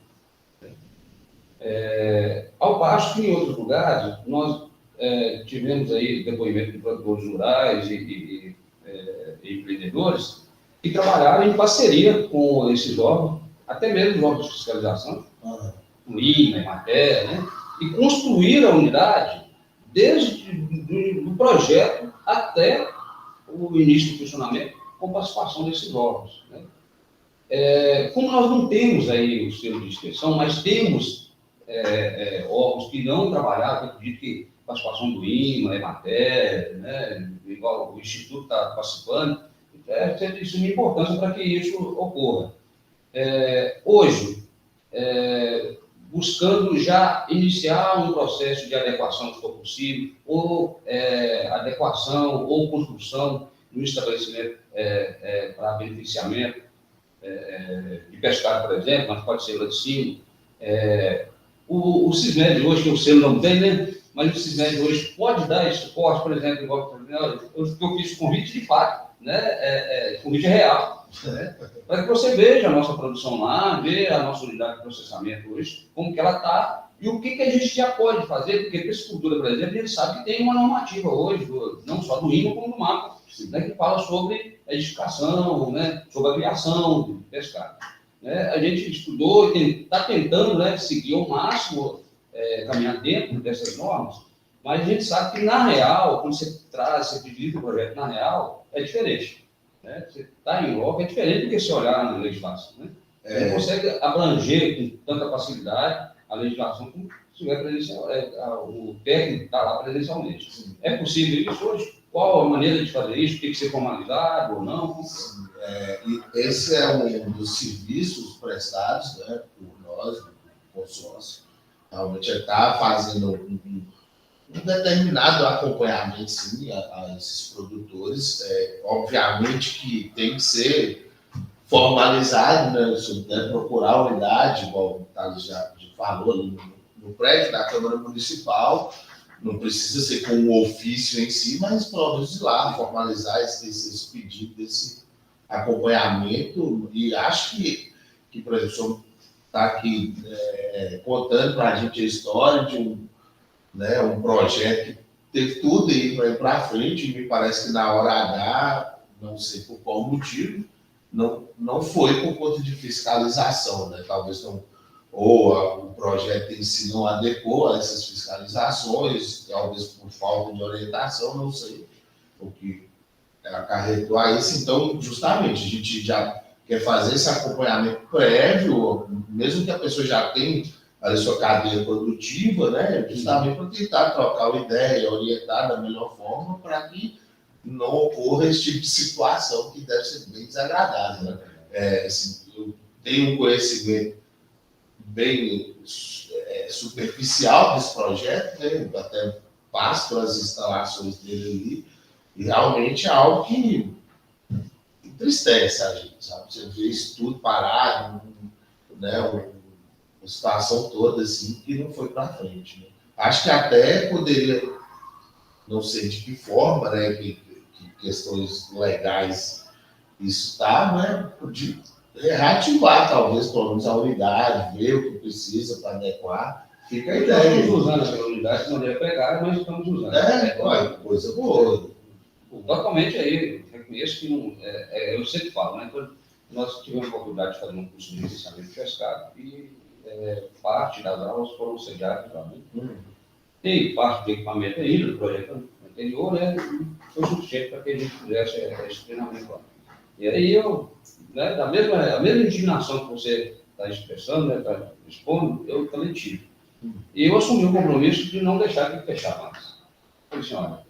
Ao passo que em outros lugares, nós tivemos aí depoimento de produtores rurais e empreendedores que trabalharam em parceria com esses órgãos, até mesmo os órgãos de fiscalização, o IMA, Emater, né? E construíram a unidade desde o projeto até o início do funcionamento, com participação desses órgãos, né? Como nós não temos aí o selo de inspeção, mas temos órgãos que não trabalharam, eu acredito que a participação do IMA, Emater, né? Igual o Instituto está participando, isso é importância para que isso ocorra. Hoje, buscando já iniciar um processo de adequação, se for possível, ou adequação ou construção no estabelecimento para beneficiamento de pescado, por exemplo, mas pode ser lá de cima. O CISMED hoje, que o selo não tem, né? Mas o CISMED hoje pode dar esse suporte, por exemplo, igual eu fiz convite de fato, né? Convite real, né? Para que você veja a nossa produção lá, veja a nossa unidade de processamento hoje, como que ela está e o que a gente já pode fazer, porque a piscicultura, por exemplo, a gente sabe que tem uma normativa hoje, não só do IMA, como do MAPA, né, que fala sobre a edificação, né, sobre a criação de pescado. A gente estudou e está tentando, né, seguir ao máximo, caminhar dentro dessas normas, mas a gente sabe que, na real, quando você divide o projeto na real, é diferente. Né? Você está em loco, é diferente do que você olhar na legislação. Né? Você não consegue abranger com tanta facilidade a legislação como se tiver presencial, o técnico está lá presencialmente. Sim. É possível isso hoje? Qual a maneira de fazer isso? Tem que ser formalizado ou não? Esse é um dos serviços prestados, né, por nós, do consórcio. Realmente está fazendo um determinado acompanhamento, sim, a esses produtores. Obviamente que tem que ser formalizado, né, procurar a unidade, igual o Thales já falou, ali no prédio da Câmara Municipal. Não precisa ser com um ofício em si, mas pelo menos ir lá, formalizar esse pedido desse acompanhamento. E acho que por exemplo, o senhor está aqui contando para a gente a história de um projeto que teve tudo aí para ir para frente, e me parece que na hora H, não sei por qual motivo, não foi por conta de fiscalização, né? Talvez não, ou o projeto em si não adequou a essas fiscalizações, talvez por falta de orientação, não sei o que acarretou a isso. Então, justamente, a gente já quer fazer esse acompanhamento prévio, mesmo que a pessoa já tenha a sua cadeia produtiva, né, justamente para tentar trocar uma ideia, orientar da melhor forma, para que não ocorra esse tipo de situação que deve ser bem desagradável. Né? Eu tenho um conhecimento bem superficial desse projeto, né? Até passo pelas instalações dele ali, e realmente é algo que entristece a gente, sabe? Você vê isso tudo parado, né? Uma situação toda assim que não foi para frente. Né? Acho que até poderia, não sei de que forma, né? Que questões legais isso está, né? De reativar, talvez, pelo menos a unidade, ver o que precisa para adequar. Fica a ideia. Estamos usando essa unidade de maneira precária, mas estamos usando. Coisa boa. Totalmente aí, reconheço que não, eu sempre falo, né? Quando nós tivemos a oportunidade de fazer um curso de licenciamento de pescado e parte das aulas foram sediadas lá, né? Tem parte do equipamento ainda do projeto anterior, né? Foi suficiente para que a gente fizesse esse treinamento lá. E aí eu, né, a mesma indignação que você está expressando, né, está expondo, eu também tive. E eu assumi o compromisso de não deixar de fechar mais. Falei assim, olha,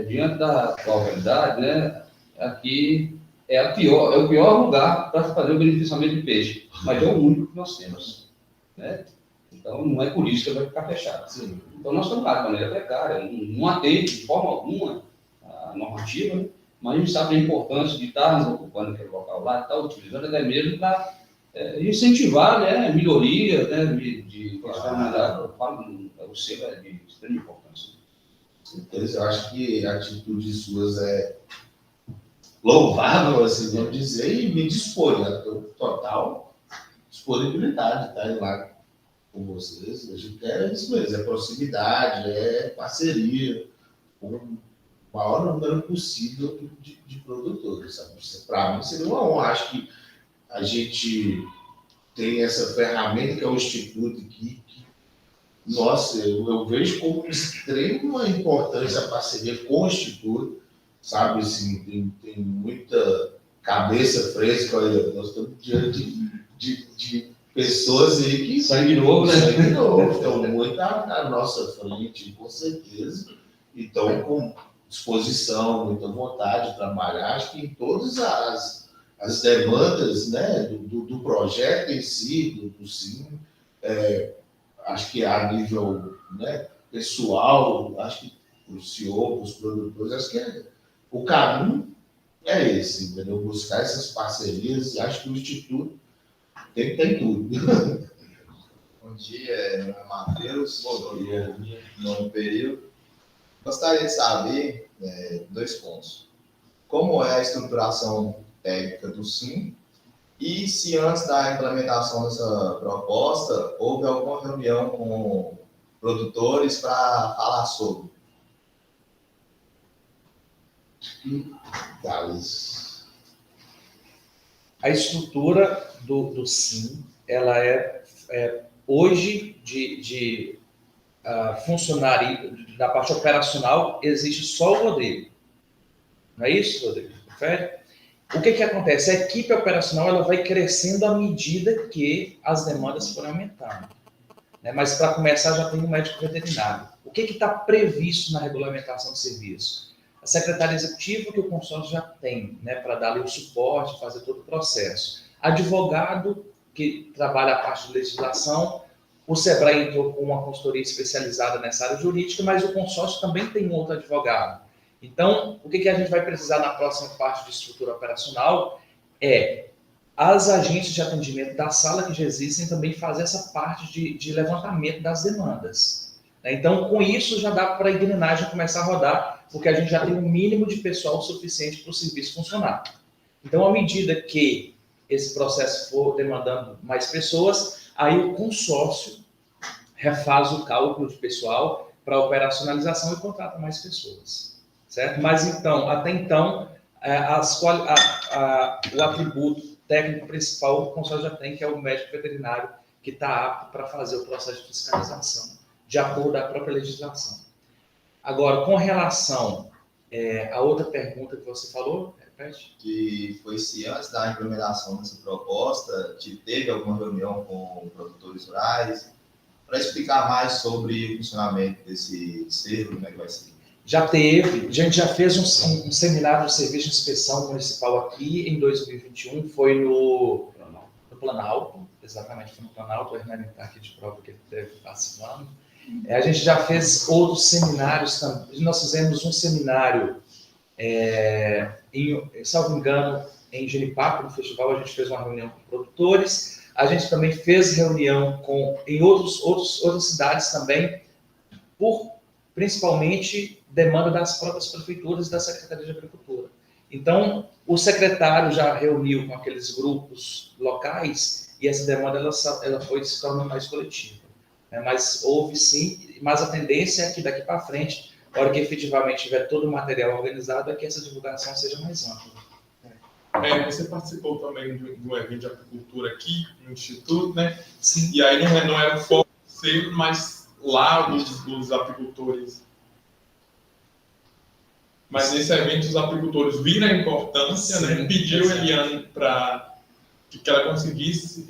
diante da atual realidade, né, aqui é o pior lugar para fazer o beneficiamento de peixe, mas é o único que nós temos. Né? Então, não é por isso que vai ficar fechado. Sim. Então, nós estamos lá de maneira precária, não atende de forma alguma a normativa, né? Mas a gente sabe a importância de estarmos ocupando aquele local lá, estar utilizando até mesmo para incentivar, né, melhoria, né, de questão da o selo é de extrema importância. Eu acho que a atitude suas é louvável, assim, vamos dizer, e me dispõe, né? Total disponibilidade de estar lá com vocês. A gente quer isso mesmo, é proximidade, é parceria com o maior número possível de produtores, sabe? Para mim seria uma honra. Acho que a gente tem essa ferramenta que é o Instituto aqui, que, nossa, eu vejo como extrema importância a parceria com o Instituto, sabe? Assim, tem muita cabeça fresca, olha, nós estamos diante de pessoas aí que... Sangue novo, né? Sangue novo, estão muito à nossa frente, com certeza. Então, com disposição, muita vontade de trabalhar, acho que em todas as demandas, né, do projeto em si, do SIM, acho que a nível, né, pessoal, acho que para o senhor, para os produtores, acho que o caminho é esse, entendeu? Buscar essas parcerias, e acho que o Instituto tem tudo. Bom dia, meu nome é Matheus, sou do nono período. Gostaria de saber 2 pontos. Como é a estruturação técnica do SIM e se antes da implementação dessa proposta houve alguma reunião com produtores para falar sobre? A estrutura do SIM, ela é hoje de funcionário da parte operacional, existe só o Rodrigo. Não é isso, Rodrigo? Confere? O que acontece? A equipe operacional ela vai crescendo à medida que as demandas forem aumentando. Né? Mas, para começar, já tem um médico veterinário. O que está previsto na regulamentação do serviço? A secretaria executiva que o consórcio já tem, né, para dar ali o suporte, fazer todo o processo. Advogado que trabalha a parte de legislação. O SEBRAE entrou com uma consultoria especializada nessa área jurídica, mas o consórcio também tem um outro advogado. Então, o que a gente vai precisar na próxima parte de estrutura operacional as agências de atendimento da sala que já existem também fazer essa parte de levantamento das demandas. Então, com isso, já dá para a engrenagem começar a rodar, porque a gente já tem um mínimo de pessoal suficiente para o serviço funcionar. Então, à medida que esse processo for demandando mais pessoas, aí o consórcio refaz o cálculo de pessoal para a operacionalização e contrata mais pessoas. Certo? Mas, então, até então, o atributo técnico principal o consórcio já tem, que é o médico veterinário, que está apto para fazer o processo de fiscalização, de acordo com a própria legislação. Agora, com relação à outra pergunta que você falou, repete? Que foi se antes da implementação dessa proposta, teve alguma reunião com produtores rurais, para explicar mais sobre o funcionamento desse selo, como é que vai ser? Já teve, a gente já fez um seminário de serviço de inspeção municipal aqui em 2021, foi no Planalto, exatamente, foi no Planalto, o Hernani está aqui de prova que ele deve estar participando. A gente já fez outros seminários também, nós fizemos um seminário, salvo engano, em Genipapo, no festival, a gente fez uma reunião com produtores, a gente também fez reunião em outras cidades também, principalmente demanda das próprias prefeituras e da Secretaria de Agricultura. Então, o secretário já reuniu com aqueles grupos locais e essa demanda ela foi se tornando mais coletiva. Mas houve sim, mas a tendência é que daqui para frente, na hora que efetivamente tiver todo o material organizado, é que essa divulgação seja mais ampla. Você participou também de um evento de apicultura aqui no Instituto, né? Sim. E aí não era o foco seu, mas lá os apicultores. Mas nesse evento os apicultores viram a importância, né? Pediram a Eliane para que ela conseguisse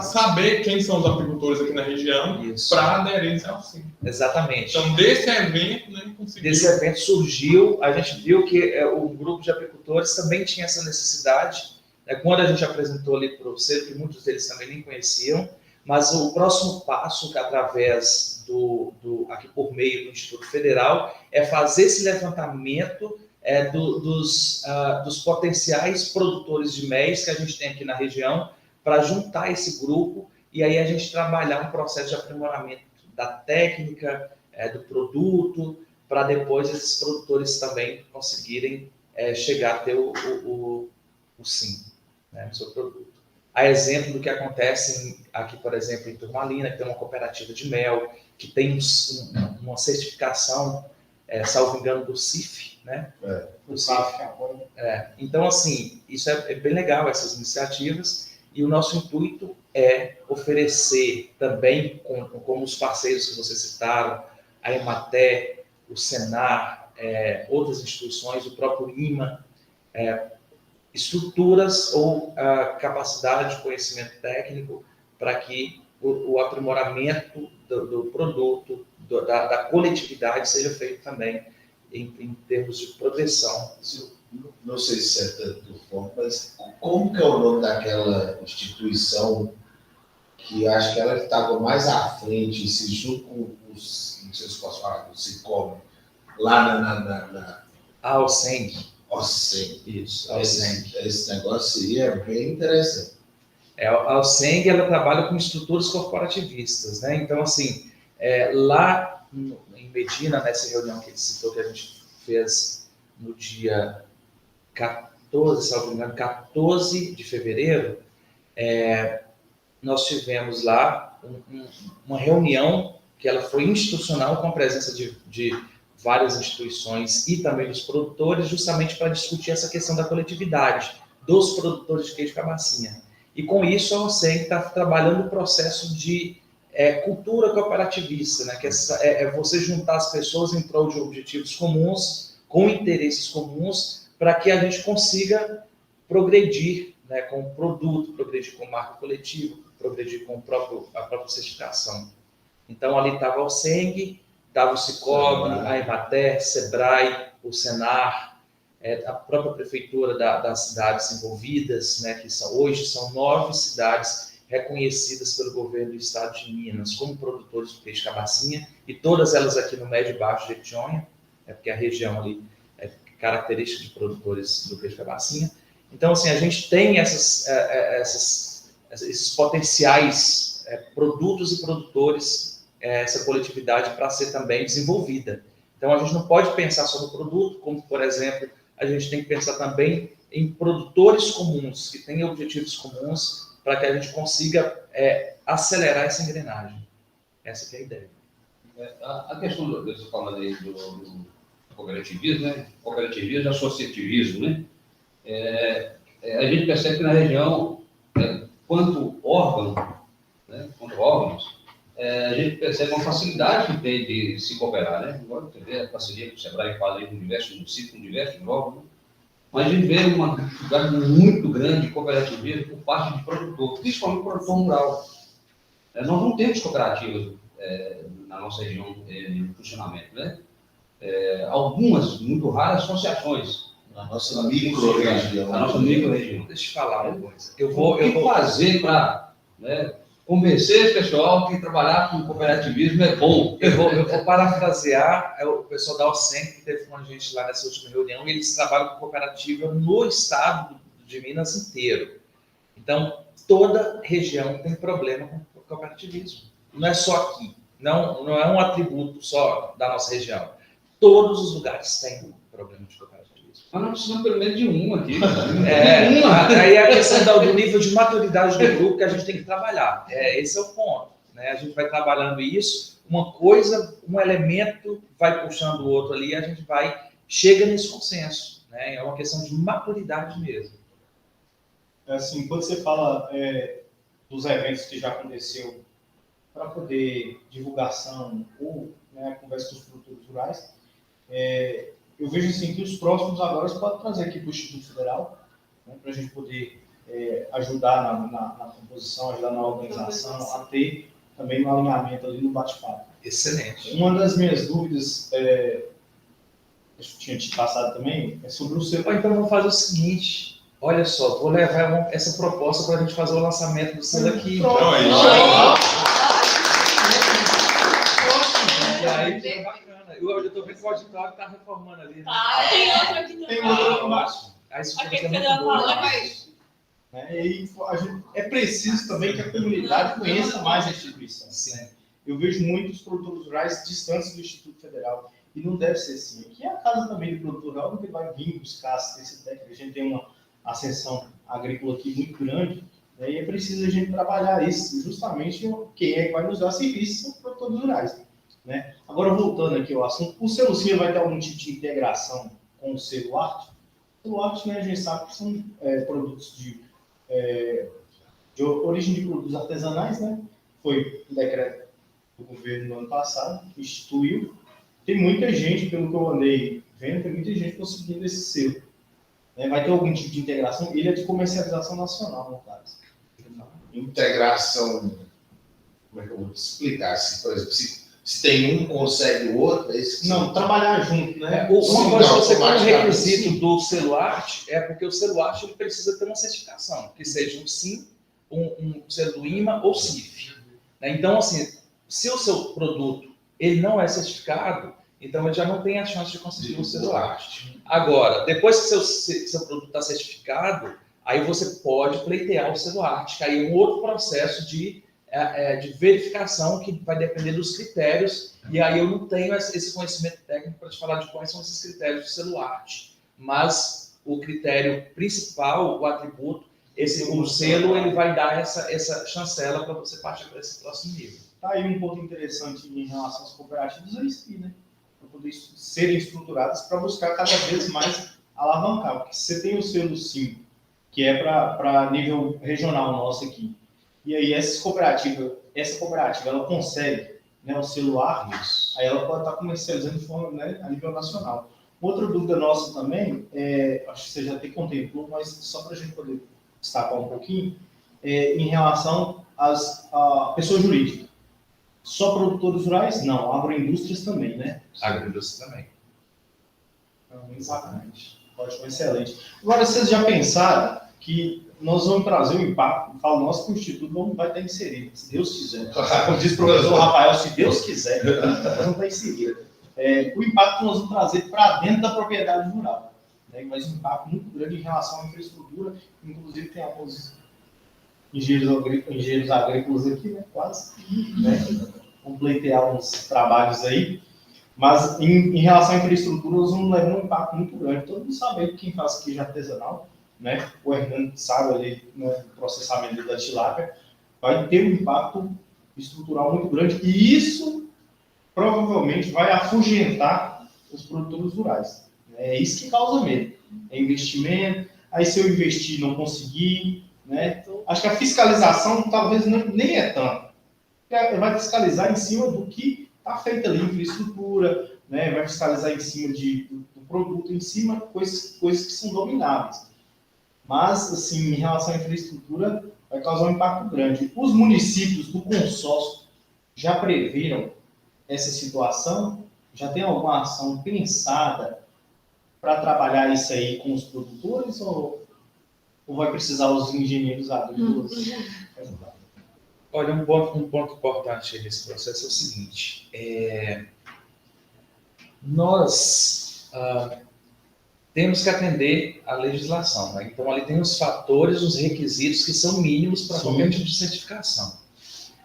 saber quem são os apicultores aqui na região para aderência ao SIM. Exatamente. Então, desse evento, né, conseguiu... Desse evento surgiu, a gente viu que o grupo de apicultores também tinha essa necessidade, né, quando a gente apresentou ali para o selo, que muitos deles também nem conheciam, mas o próximo passo, que através aqui por meio do Instituto Federal, é fazer esse levantamento dos potenciais produtores de mel que a gente tem aqui na região, para juntar esse grupo e aí a gente trabalhar um processo de aprimoramento da técnica, do produto, para depois esses produtores também conseguirem chegar a ter o SIM, né, no seu produto. A exemplo do que acontece aqui, por exemplo, em Turmalina, que tem uma cooperativa de mel, que tem uma certificação, salvo engano, do CIF, né? Do CIF. Então, assim, isso é bem legal, essas iniciativas. E o nosso intuito é oferecer também, como os parceiros que vocês citaram, a Emater, o Senar, outras instituições, o próprio IMA, estruturas ou capacidade de conhecimento técnico para que o aprimoramento do produto, da coletividade seja feito também em termos de proteção. Não sei se é tanto forma, mas como que é o nome daquela instituição que acho que ela estava mais à frente, se junto com os, não sei se posso falar, com o Cicobi, lá na OSENG. Isso, OSENG. Esse negócio aí é bem interessante. A OSENG, ela trabalha com estruturas corporativistas, né? Então, assim, lá em Medina, nessa reunião que ele citou, que a gente fez no dia 14, salvo engano, 14 de fevereiro, nós tivemos lá uma reunião que ela foi institucional com a presença de várias instituições e também dos produtores, justamente para discutir essa questão da coletividade dos produtores de queijo cabacinha. E com isso a OSENG está trabalhando o processo de cultura cooperativista, né? Que é você juntar as pessoas em prol de objetivos comuns, com interesses comuns, para que a gente consiga progredir, né, com o produto, progredir com o marco coletivo, progredir com a própria certificação. Então, ali estava o SENG, estava o Cicobi, a Emater, Sebrae, o Senar, a própria prefeitura das cidades envolvidas, né, que hoje são 9 cidades reconhecidas pelo governo do estado de Minas como produtores de peixe cabacinha, e todas elas aqui no Médio e Baixo de Jequitinhonha, porque a região ali característica de produtores do peixe cabacinha. Então, assim, a gente tem esses potenciais produtos e produtores, essa coletividade para ser também desenvolvida. Então, a gente não pode pensar só no produto, como, por exemplo, a gente tem que pensar também em produtores comuns, que têm objetivos comuns, para que a gente consiga acelerar essa engrenagem. Essa que é a ideia. A questão que você fala aí do cooperativismo, né? Cooperativismo, associativismo, né? A gente percebe que na região, quanto órgãos, a gente percebe uma facilidade que tem de se cooperar, né? Agora você vê a parceria que o Sebrae faz aí com diversos municípios, com diversos órgãos, né? Mas a gente vê uma dificuldade muito grande de cooperativismo por parte de produtor, principalmente produtor rural. Nós não temos cooperativas na nossa região em funcionamento, né? Algumas, muito raras, associações. Na nossa micro-região. Na nossa micro-região. Deixa eu falar uma coisa. O que fazer para convencer o pessoal que trabalhar com cooperativismo é bom? Eu vou parafrasear o pessoal da OSENG, que teve com a gente lá nessa última reunião, e eles trabalham com cooperativa no estado de Minas inteiro. Então, toda região tem problema com cooperativismo. Não é só aqui. Não é um atributo só da nossa região. Todos os lugares têm problema de cooperativismo. Mas nós precisamos pelo menos de um aqui. Aí é a questão do nível de maturidade do grupo que a gente tem que trabalhar. Esse é o ponto, né? A gente vai trabalhando isso, uma coisa, um elemento vai puxando o outro ali, e a gente chega nesse consenso, né? É uma questão de maturidade mesmo. Assim, quando você fala dos eventos que já aconteceu para poder divulgação ou conversa com os produtores rurais, eu vejo assim que os próximos agora você pode trazer aqui para o Instituto Federal, né, para a gente poder ajudar na composição, ajudar na organização, a ter também no alinhamento ali no bate-papo. Excelente. Uma das minhas dúvidas, eu tinha te passado também, é sobre o seu... Então vamos fazer o seguinte, olha só, vou levar essa proposta para a gente fazer o lançamento do selo aqui. Então é isso. E aí, fica bacana. Eu estou vendo que o auditório está reformando ali. Né? Tem outro aqui também. Tem outro aqui embaixo. Aí, isso Aquele fica que muito você deu bom. a palavra. E é preciso também que a comunidade conheça mais a instituição. Né? Eu vejo muitos produtores rurais distantes do Instituto Federal. E não deve ser assim. Aqui é a casa também do produtor rural, que vai vir buscar assistência técnica. A gente tem uma ascensão agrícola aqui muito grande, né? E é preciso a gente trabalhar isso. Justamente quem é que vai nos dar serviço são os produtores rurais. Né? Agora, voltando aqui ao assunto, o selo SIM vai ter algum tipo de integração com o selo Arte? O selo Arte, né, a gente sabe que são produtos de origem de produtos artesanais, né? Foi um decreto do governo no ano passado, que instituiu. Tem muita gente, pelo que eu andei vendo, tem muita gente conseguindo esse selo. Né? Vai ter algum tipo de integração? Ele é de comercialização nacional, no caso. Integração, como é que eu vou te explicar? Por exemplo, se tem um, consegue o outro, é isso que não, trabalhar junto, né? Uma coisa que você põe no requisito do selo Arte é porque o selo Arte ele precisa ter uma certificação, que seja um SIM, um selo IMA ou CIF. Né? Então, assim, se o seu produto ele não é certificado, então ele já não tem a chance de conseguir o selo Arte. Agora, depois que seu produto está certificado, aí você pode pleitear o selo Arte, que aí é um outro processo de verificação que vai depender dos critérios, e aí eu não tenho esse conhecimento técnico para te falar de quais são esses critérios do selo Arte. Mas o critério principal, o atributo, o selo, ele vai dar essa chancela para você partir para esse próximo nível. Tá aí um ponto interessante em relação às cooperativas aí sim, né? Para poder serem estruturadas para buscar cada vez mais alavancar. Porque se você tem o selo SIM, que é para nível regional nosso aqui, e aí essa cooperativa ela consegue, né, o selo Arte, aí ela pode estar comercializando de forma, né, a nível nacional. Outra dúvida nossa também, acho que você já até contemplou, mas só para a gente poder destacar um pouquinho, em relação à pessoa jurídica. Só produtores rurais? Não, agroindústrias também, né? Agroindústria também. Exatamente. Ótimo, excelente. Agora, vocês já pensaram que nós vamos trazer o impacto, falo nosso, que o Instituto não vai estar inserido, se Deus quiser. Como diz o professor Rafael, se Deus quiser, nós vamos estar inserido. O impacto que nós vamos trazer para dentro da propriedade rural. Né? Mas um impacto muito grande em relação à infraestrutura, inclusive tem alguns engenheiros agrícolas aqui, né? Quase. Né? Vamos pleitear uns trabalhos aí. Mas em relação à infraestrutura, nós vamos levar um impacto muito grande. Todo mundo sabe que quem faz queijo artesanal, né? O Hernando sabe ali no processamento da tilápia, vai ter um impacto estrutural muito grande. E isso provavelmente vai afugentar os produtores rurais. É isso que causa medo. É investimento. Aí se eu investir e não conseguir, né? Acho que a fiscalização talvez nem é tanto. Vai fiscalizar em cima do que está feito ali, infraestrutura, né? Vai fiscalizar em cima do produto, em cima coisas que são domináveis. Mas, assim, em relação à infraestrutura, vai causar um impacto grande. Os municípios do consórcio já previram essa situação? Já tem alguma ação pensada para trabalhar isso aí com os produtores ou vai precisar os engenheiros agrícolas? Olha, um ponto importante nesse processo é o seguinte, nós temos que atender à legislação, né? Então ali tem os fatores, os requisitos que são mínimos para qualquer tipo de certificação.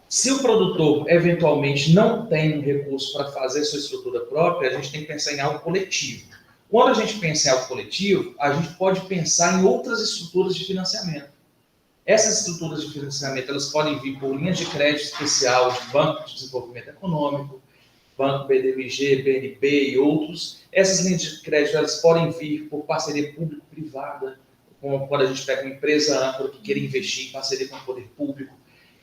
Se o produtor eventualmente não tem um recurso para fazer sua estrutura própria, a gente tem que pensar em algo coletivo. Quando a gente pensa em algo coletivo, a gente pode pensar em outras estruturas de financiamento. Essas estruturas de financiamento, elas podem vir por linha de crédito especial de Banco de Desenvolvimento Econômico, Banco BDMG, BNB e outros. Essas linhas de crédito, elas podem vir por parceria público-privada, como quando a gente pega uma empresa âncora que queira investir em parceria com o poder público.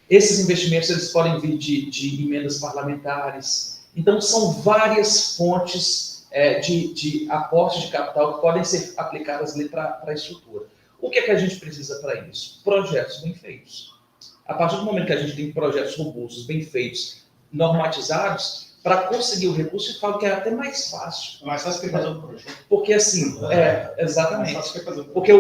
Esses investimentos, eles podem vir de emendas parlamentares. Então, são várias fontes de aporte de capital que podem ser aplicadas ali para a estrutura. O que é que a gente precisa para isso? Projetos bem feitos. A partir do momento que a gente tem projetos robustos, bem feitos, normatizados, para conseguir o recurso, eu falo que é até mais fácil. Mais fácil que fazer um projeto. Porque assim, exatamente. Mais fácil que fazer um projeto. Porque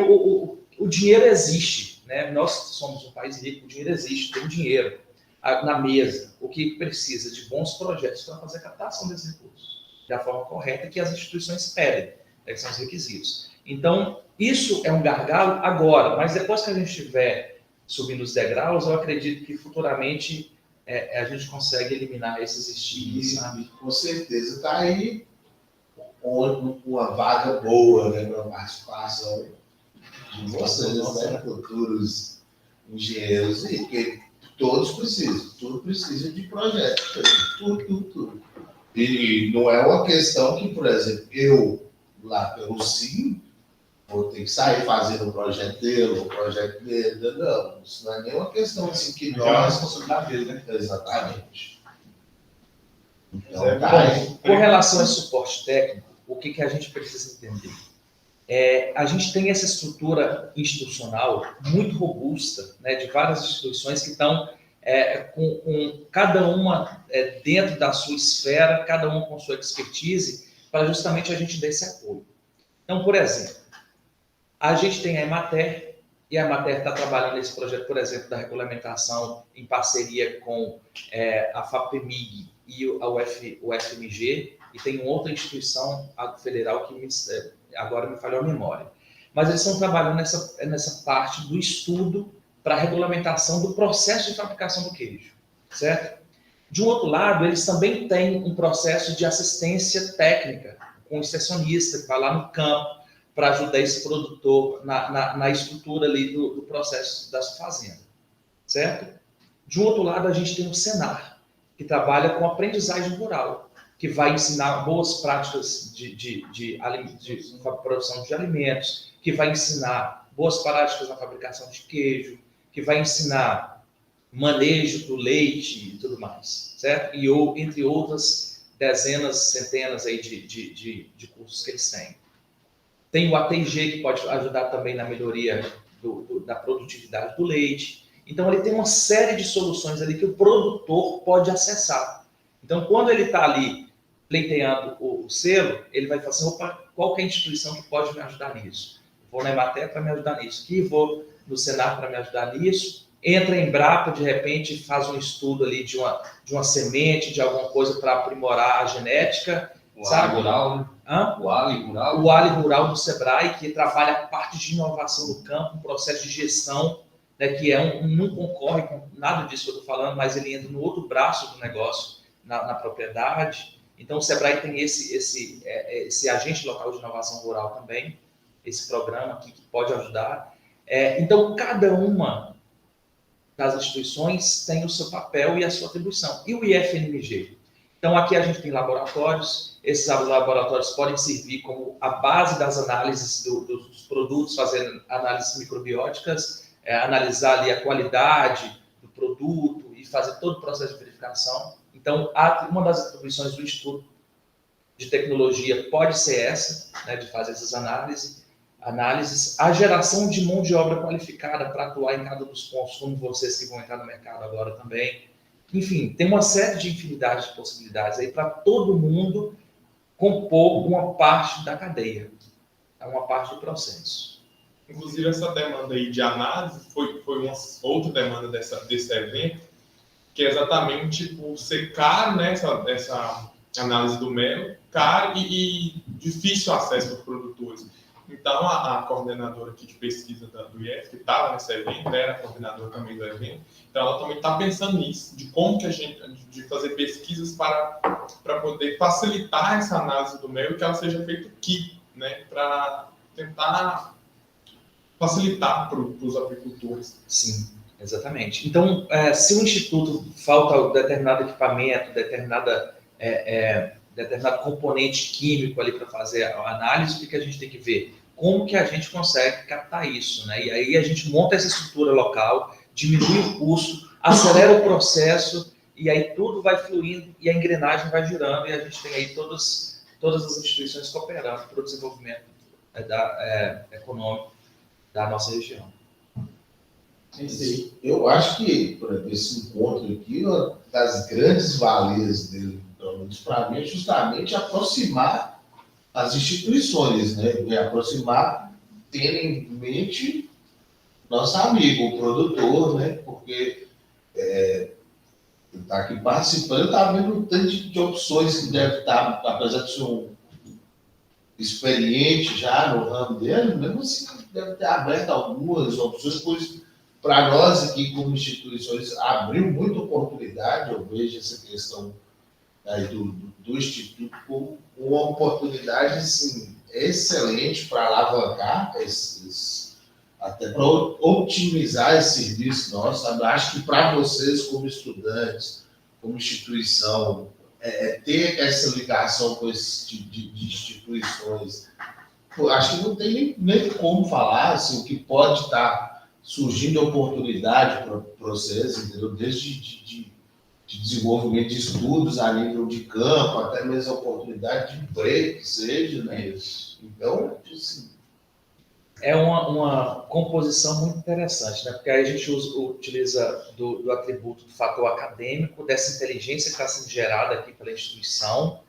o dinheiro existe, né? Nós somos um país rico, o dinheiro existe, tem dinheiro na mesa. O que precisa de bons projetos para fazer a captação desses recursos da forma correta que as instituições pedem, que são os requisitos. Então, isso é um gargalo agora, mas depois que a gente estiver subindo os degraus, eu acredito que futuramente a gente consegue eliminar esses estigmas, sabe? Com certeza está aí uma vaga boa, né, para participação de vocês, né, futuros engenheiros, e porque todos precisam, tudo precisa de projeto, tudo. E não é uma questão que, por exemplo, eu, lá pelo SIM, vou ter que sair fazendo o projeto dele, não. Isso não é nenhuma questão assim que Já é uma nós... responsabilidade dele, né? Exatamente. Então, Com relação ao suporte técnico, o que a gente precisa entender? A gente tem essa estrutura institucional muito robusta, né, de várias instituições que estão com cada uma dentro da sua esfera, cada uma com sua expertise, para justamente a gente dar esse apoio. Então, por exemplo, a gente tem a Emater, e a Emater está trabalhando nesse projeto, por exemplo, da regulamentação em parceria com a FAPEMIG e o FMG, e tem outra instituição federal que agora me falhou a memória. Mas eles estão trabalhando nessa parte do estudo para a regulamentação do processo de fabricação do queijo, certo? De um outro lado, eles também têm um processo de assistência técnica, com o extensionista que vai lá no campo para ajudar esse produtor na estrutura ali do processo da sua fazenda, certo? De um outro lado, a gente tem o Senar, que trabalha com aprendizagem rural, que vai ensinar boas práticas de produção de alimentos, que vai ensinar boas práticas na fabricação de queijo, que vai ensinar manejo do leite e tudo mais, certo? E entre outras dezenas, centenas aí de cursos que eles têm. Tem o ATG, que pode ajudar também na melhoria da produtividade do leite. Então, ele tem uma série de soluções ali que o produtor pode acessar. Então, quando ele está ali pleiteando o selo, ele vai falar assim, opa, qual que é a instituição que pode me ajudar nisso? Vou na Emater para me ajudar nisso. Aqui vou no Senar para me ajudar nisso. Entra em Embrapa, de repente, faz um estudo ali de uma semente, de alguma coisa para aprimorar a genética. O Ali Rural, né? O Ali Rural. O Ali Rural do Sebrae, que trabalha a parte de inovação no campo, um processo de gestão, né, que não concorre com nada disso que eu estou falando, mas ele entra no outro braço do negócio, na propriedade. Então, o Sebrae tem esse agente local de inovação rural também, esse programa aqui que pode ajudar. Então, cada uma das instituições tem o seu papel e a sua atribuição. E o IFMG? Então, aqui a gente tem laboratórios. Esses laboratórios podem servir como a base das análises dos produtos, fazendo análises microbióticas, analisar ali a qualidade do produto e fazer todo o processo de verificação. Então, uma das atribuições do Instituto de Tecnologia pode ser essa, né, de fazer essas análises. A geração de mão de obra qualificada para atuar em cada dos pontos, como vocês que vão entrar no mercado agora também. Enfim, tem uma série de infinidade de possibilidades aí para todo mundo compor uma parte da cadeia, uma parte do processo. Inclusive, essa demanda aí de análise foi uma outra demanda desse evento, que é exatamente por ser caro, né, essa análise do mel, caro e difícil acesso para os produtores. Então, a coordenadora aqui de pesquisa do IF, que estava nesse evento, era a coordenadora também do evento, então ela também está pensando nisso, de como que de fazer pesquisas para poder facilitar essa análise do mel e que ela seja feita aqui, né, para tentar facilitar para os apicultores. Sim, exatamente. Então, se o Instituto falta determinado equipamento, determinado componente químico ali para fazer a análise, o que a gente tem que ver? Como que a gente consegue captar isso, né? E aí a gente monta essa estrutura local, diminui o custo, acelera o processo, e aí tudo vai fluindo e a engrenagem vai girando, e a gente tem aí todas as instituições cooperando para o desenvolvimento econômico da nossa região. É isso aí. Eu acho que, por exemplo, esse encontro aqui, uma das grandes valias dele, pelo menos para mim, é justamente aproximar as instituições, né? E aproximar, tendo em mente nosso amigo, o produtor, né? Porque ele está aqui participando, está vendo um tanto de opções que deve estar, apesar de ser um experiente já no ramo dele, mesmo assim, deve ter aberto algumas opções, pois para nós aqui como instituições abriu muita oportunidade. Eu vejo essa questão aí do Instituto como uma oportunidade assim, excelente para alavancar até para otimizar esse serviço nosso, sabe? Acho que para vocês como estudantes, como instituição, ter essa ligação com esse tipo de instituições, eu acho que não tem nem como falar assim, o que pode estar surgindo de oportunidade para vocês, entendeu? Desde de desenvolvimento de estudos a nível de campo, até mesmo a oportunidade de emprego, que seja, né? Então, assim, é uma composição muito interessante, né? Porque aí a gente utiliza do atributo do fator acadêmico, dessa inteligência que está sendo gerada aqui pela instituição,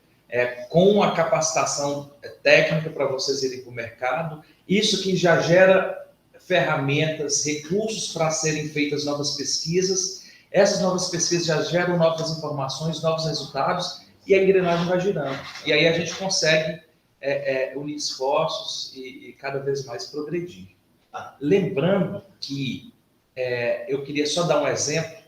com a capacitação técnica para vocês irem para o mercado, isso que já gera ferramentas, recursos para serem feitas novas pesquisas, essas novas pesquisas já geram novas informações, novos resultados, e a engrenagem vai girando. E aí a gente consegue unir esforços e cada vez mais progredir. Lembrando que eu queria só dar um exemplo.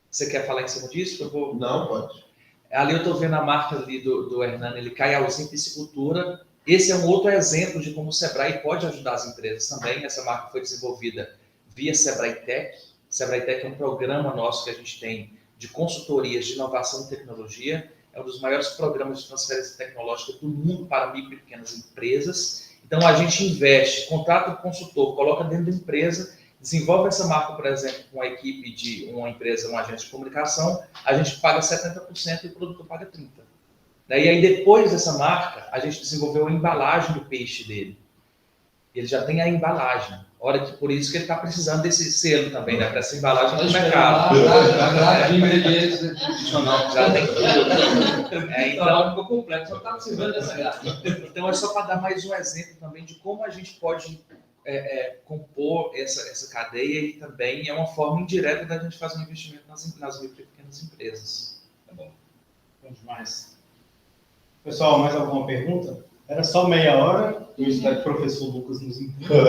Você quer falar em cima disso? Não, pode. Ali eu estou vendo a marca ali do Hernani, ele Caiauzinho Piscicultura. Esse é um outro exemplo de como o Sebrae pode ajudar as empresas também. Essa marca foi desenvolvida via Sebrae Tech. Sebrae Tech é um programa nosso que a gente tem de consultorias de inovação e tecnologia. É um dos maiores programas de transferência tecnológica do mundo para micro e pequenas empresas. Então, a gente investe, contrata um consultor, coloca dentro da empresa, desenvolve essa marca, por exemplo, com a equipe de uma empresa, um agente de comunicação, a gente paga 70% e o produtor paga 30%. E aí, depois dessa marca, a gente desenvolveu a embalagem do peixe dele. Ele já tem a embalagem. Olha que por isso que ele está precisando desse selo também, né? Para essa embalagem no mercado. Já tem tudo. Então, ficou completo, só está precisando dessa grade. Então, é só para dar mais um exemplo também de como a gente pode compor essa cadeia, e também é uma forma indireta da gente fazer um investimento nas micro e pequenas empresas. Tá bom. Bom demais. Pessoal, mais alguma pergunta? Era só meia hora, eu espero que o professor Lucas nos entenda.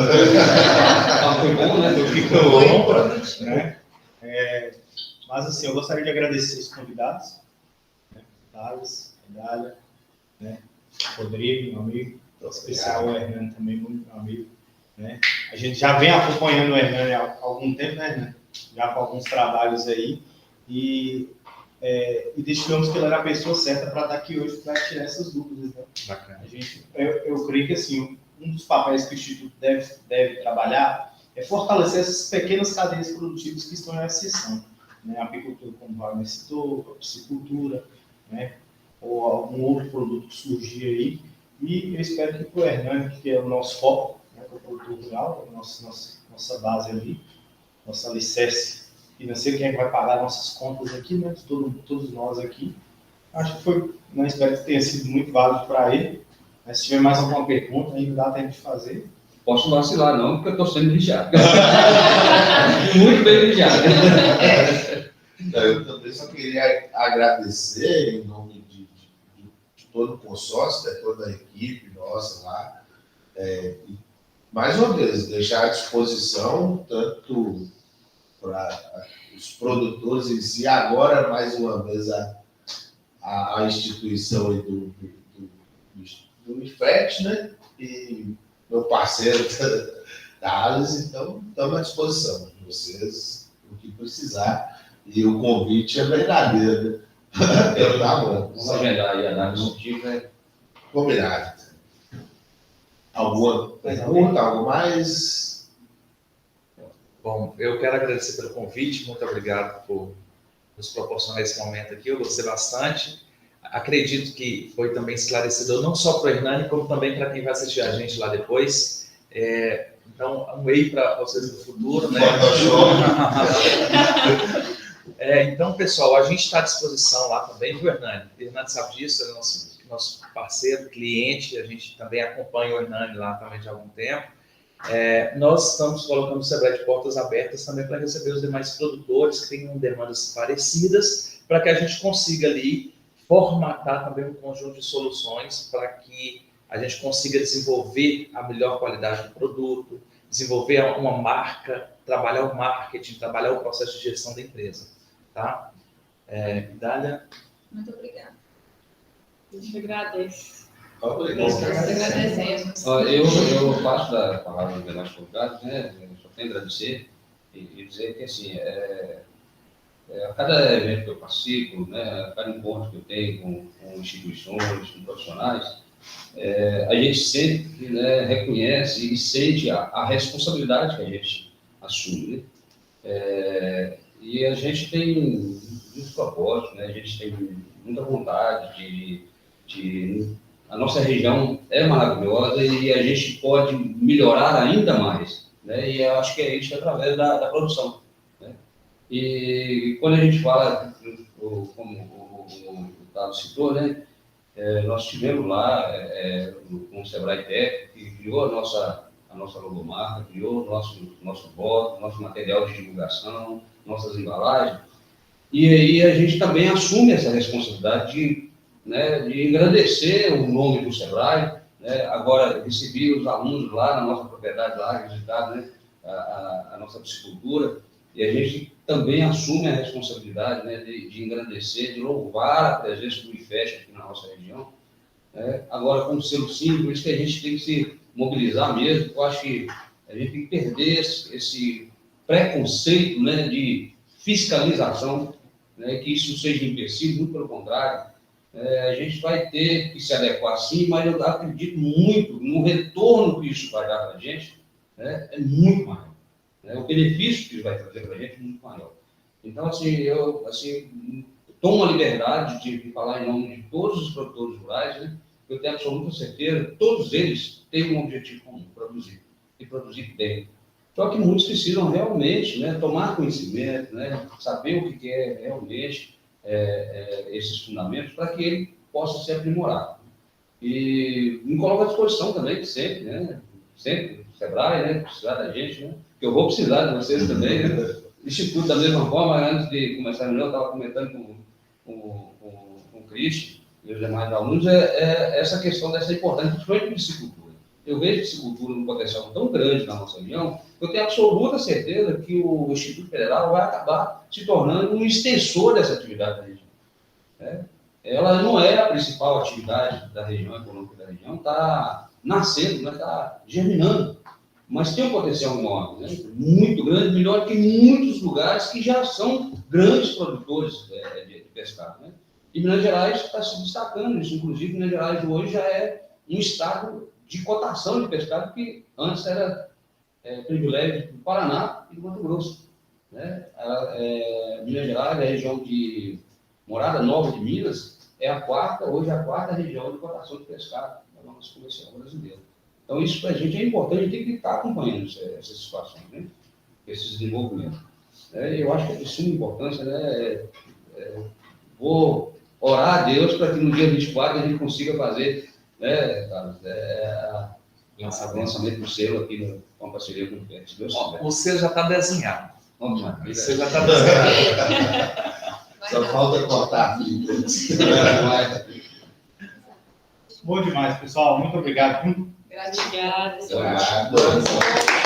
Foi bom, né? Ficou bom, né? Mas assim, eu gostaria de agradecer os convidados, né? Thales, Dália, né? Rodrigo, meu amigo, em especial o Hernani também, muito meu amigo. Né? A gente já vem acompanhando o Hernani há algum tempo, né, Hernani? Já com alguns trabalhos aí, e desejamos que ele era a pessoa certa para estar aqui hoje para tirar essas dúvidas. Né? Bacana. Eu creio que assim, um dos papéis que o Instituto deve trabalhar é fortalecer essas pequenas cadeias produtivas que estão em exceção. Né? A apicultura, como o Wagner citou, a piscicultura, né? Ou algum outro produto que surgir aí. E eu espero que para o Hernani, que é o nosso foco, né, para o produto rural, nossa base ali, nossa alicerce financeiro, quem é que vai pagar nossas contas aqui, né? Todos nós aqui. Acho que foi, né, espero que tenha sido muito válido para ele. Mas se tiver mais alguma pergunta, ainda dá tempo de fazer. Posso vacilar, não, porque eu estou sendo vigiado. Muito bem vigiado. Eu também só queria agradecer em nome de todo o consórcio, de toda a equipe nossa lá. E, mais uma vez, deixar à disposição tanto para os produtores em si, agora mais uma vez a instituição do IFET, né? E meu parceiro da Alice, então estamos à disposição de vocês, o que precisar. E o convite é verdadeiro, né? Então, tá bom. Vamos agendar aí a análise motiva. Combinado. Alguma pergunta, algo mais? Bom, eu quero agradecer pelo convite, muito obrigado por nos proporcionar esse momento aqui, eu gostei bastante. Acredito que foi também esclarecedor, não só para o Hernani, como também para quem vai assistir a gente lá depois. Então, um whey para vocês no futuro, né? Então, pessoal, a gente está à disposição lá também, viu, Hernani? O Hernani sabe disso, é nosso parceiro, cliente, a gente também acompanha o Hernani lá também de algum tempo. Nós estamos colocando o Sebrae de portas abertas também para receber os demais produtores que tenham demandas parecidas, para que a gente consiga ali formatar também um conjunto de soluções para que a gente consiga desenvolver a melhor qualidade do produto, desenvolver uma marca, trabalhar o marketing, trabalhar o processo de gestão da empresa. Tá? Dália? Muito obrigada. Eu te agradeço. Nós agradecemos. Eu passo da palavra dos demais convidados, né? Eu só tenho a agradecer e dizer que, assim, a cada evento que eu participo, né, a cada encontro que eu tenho com instituições, com profissionais, a gente sempre, né, reconhece e sente a responsabilidade que a gente assume, né? E a gente tem muitos propósitos, né? A gente tem muita vontade a nossa região é maravilhosa e a gente pode melhorar ainda mais, né? E eu acho que é isso através da produção, né? E quando a gente fala, como o Carlos citou, né? Nós estivemos lá com o Sebrae Tech, que criou a nossa logomarca, criou o nosso blog, nosso material de divulgação, nossas embalagens, e aí a gente também assume essa responsabilidade de engrandecer o nome do Sebrae, né? Agora, recebi os alunos lá na nossa propriedade, lá, visitado, né, a nossa piscicultura, e a gente também assume a responsabilidade, né, de engrandecer, de louvar a presença do IFEST aqui na nossa região. Agora, como selo símbolo, por isso que a gente tem que se mobilizar mesmo. Eu acho que a gente tem que perder esse preconceito, né, de fiscalização, né, que isso seja empecilho, muito pelo contrário. A gente vai ter que se adequar sim, mas eu acredito muito no retorno que isso vai dar para a gente, né, é muito maior. O benefício que isso vai trazer para a gente é muito maior. Então, assim, eu tomo a liberdade de falar em nome de todos os produtores rurais, né? Eu tenho absoluta certeza, todos eles têm um objetivo comum, produzir, e produzir bem. Só que muitos precisam realmente, né, tomar conhecimento, né, saber o que é realmente esses fundamentos para que ele possa ser aprimorado. E me coloco à disposição também, sempre, né, sempre, o Sebrae, né, precisar da gente, né, que eu vou precisar de vocês também, né, o Instituto da mesma forma. Antes de começar a reunião, eu estava comentando com o Cristian e os demais alunos, essa questão dessa importância, principalmente de piscicultura. Eu vejo piscicultura num potencial tão grande na nossa região, eu tenho absoluta certeza que o Instituto Federal vai acabar se tornando um extensor dessa atividade da região. Ela não é a principal atividade da região, econômica da região, está nascendo, está germinando, mas tem um potencial enorme, né? Muito grande, melhor que muitos lugares que já são grandes produtores de pescado, né? E Minas Gerais está se destacando nisso. Inclusive, Minas Gerais hoje já é um estado de cotação de pescado que antes era privilégio do Paraná e do Mato Grosso, né? Minas Gerais, a região de Morada Nova de Minas, hoje é a quarta região de cotação de pescado da nossa comercial brasileira. Então, isso para a gente é importante, a gente tem que estar acompanhando essas situações, né? Esses desenvolvimentos. Eu acho que é de suma importância, né? Vou orar a Deus para que no dia 24 a gente consiga fazer, né, Carlos, o lançamento do selo aqui com a parceria com o IFEST. O selo já está desenhado. O selo já está desenhado. Só falta cortar a fita. Bom demais, pessoal. Muito obrigado. Obrigada. Obrigado.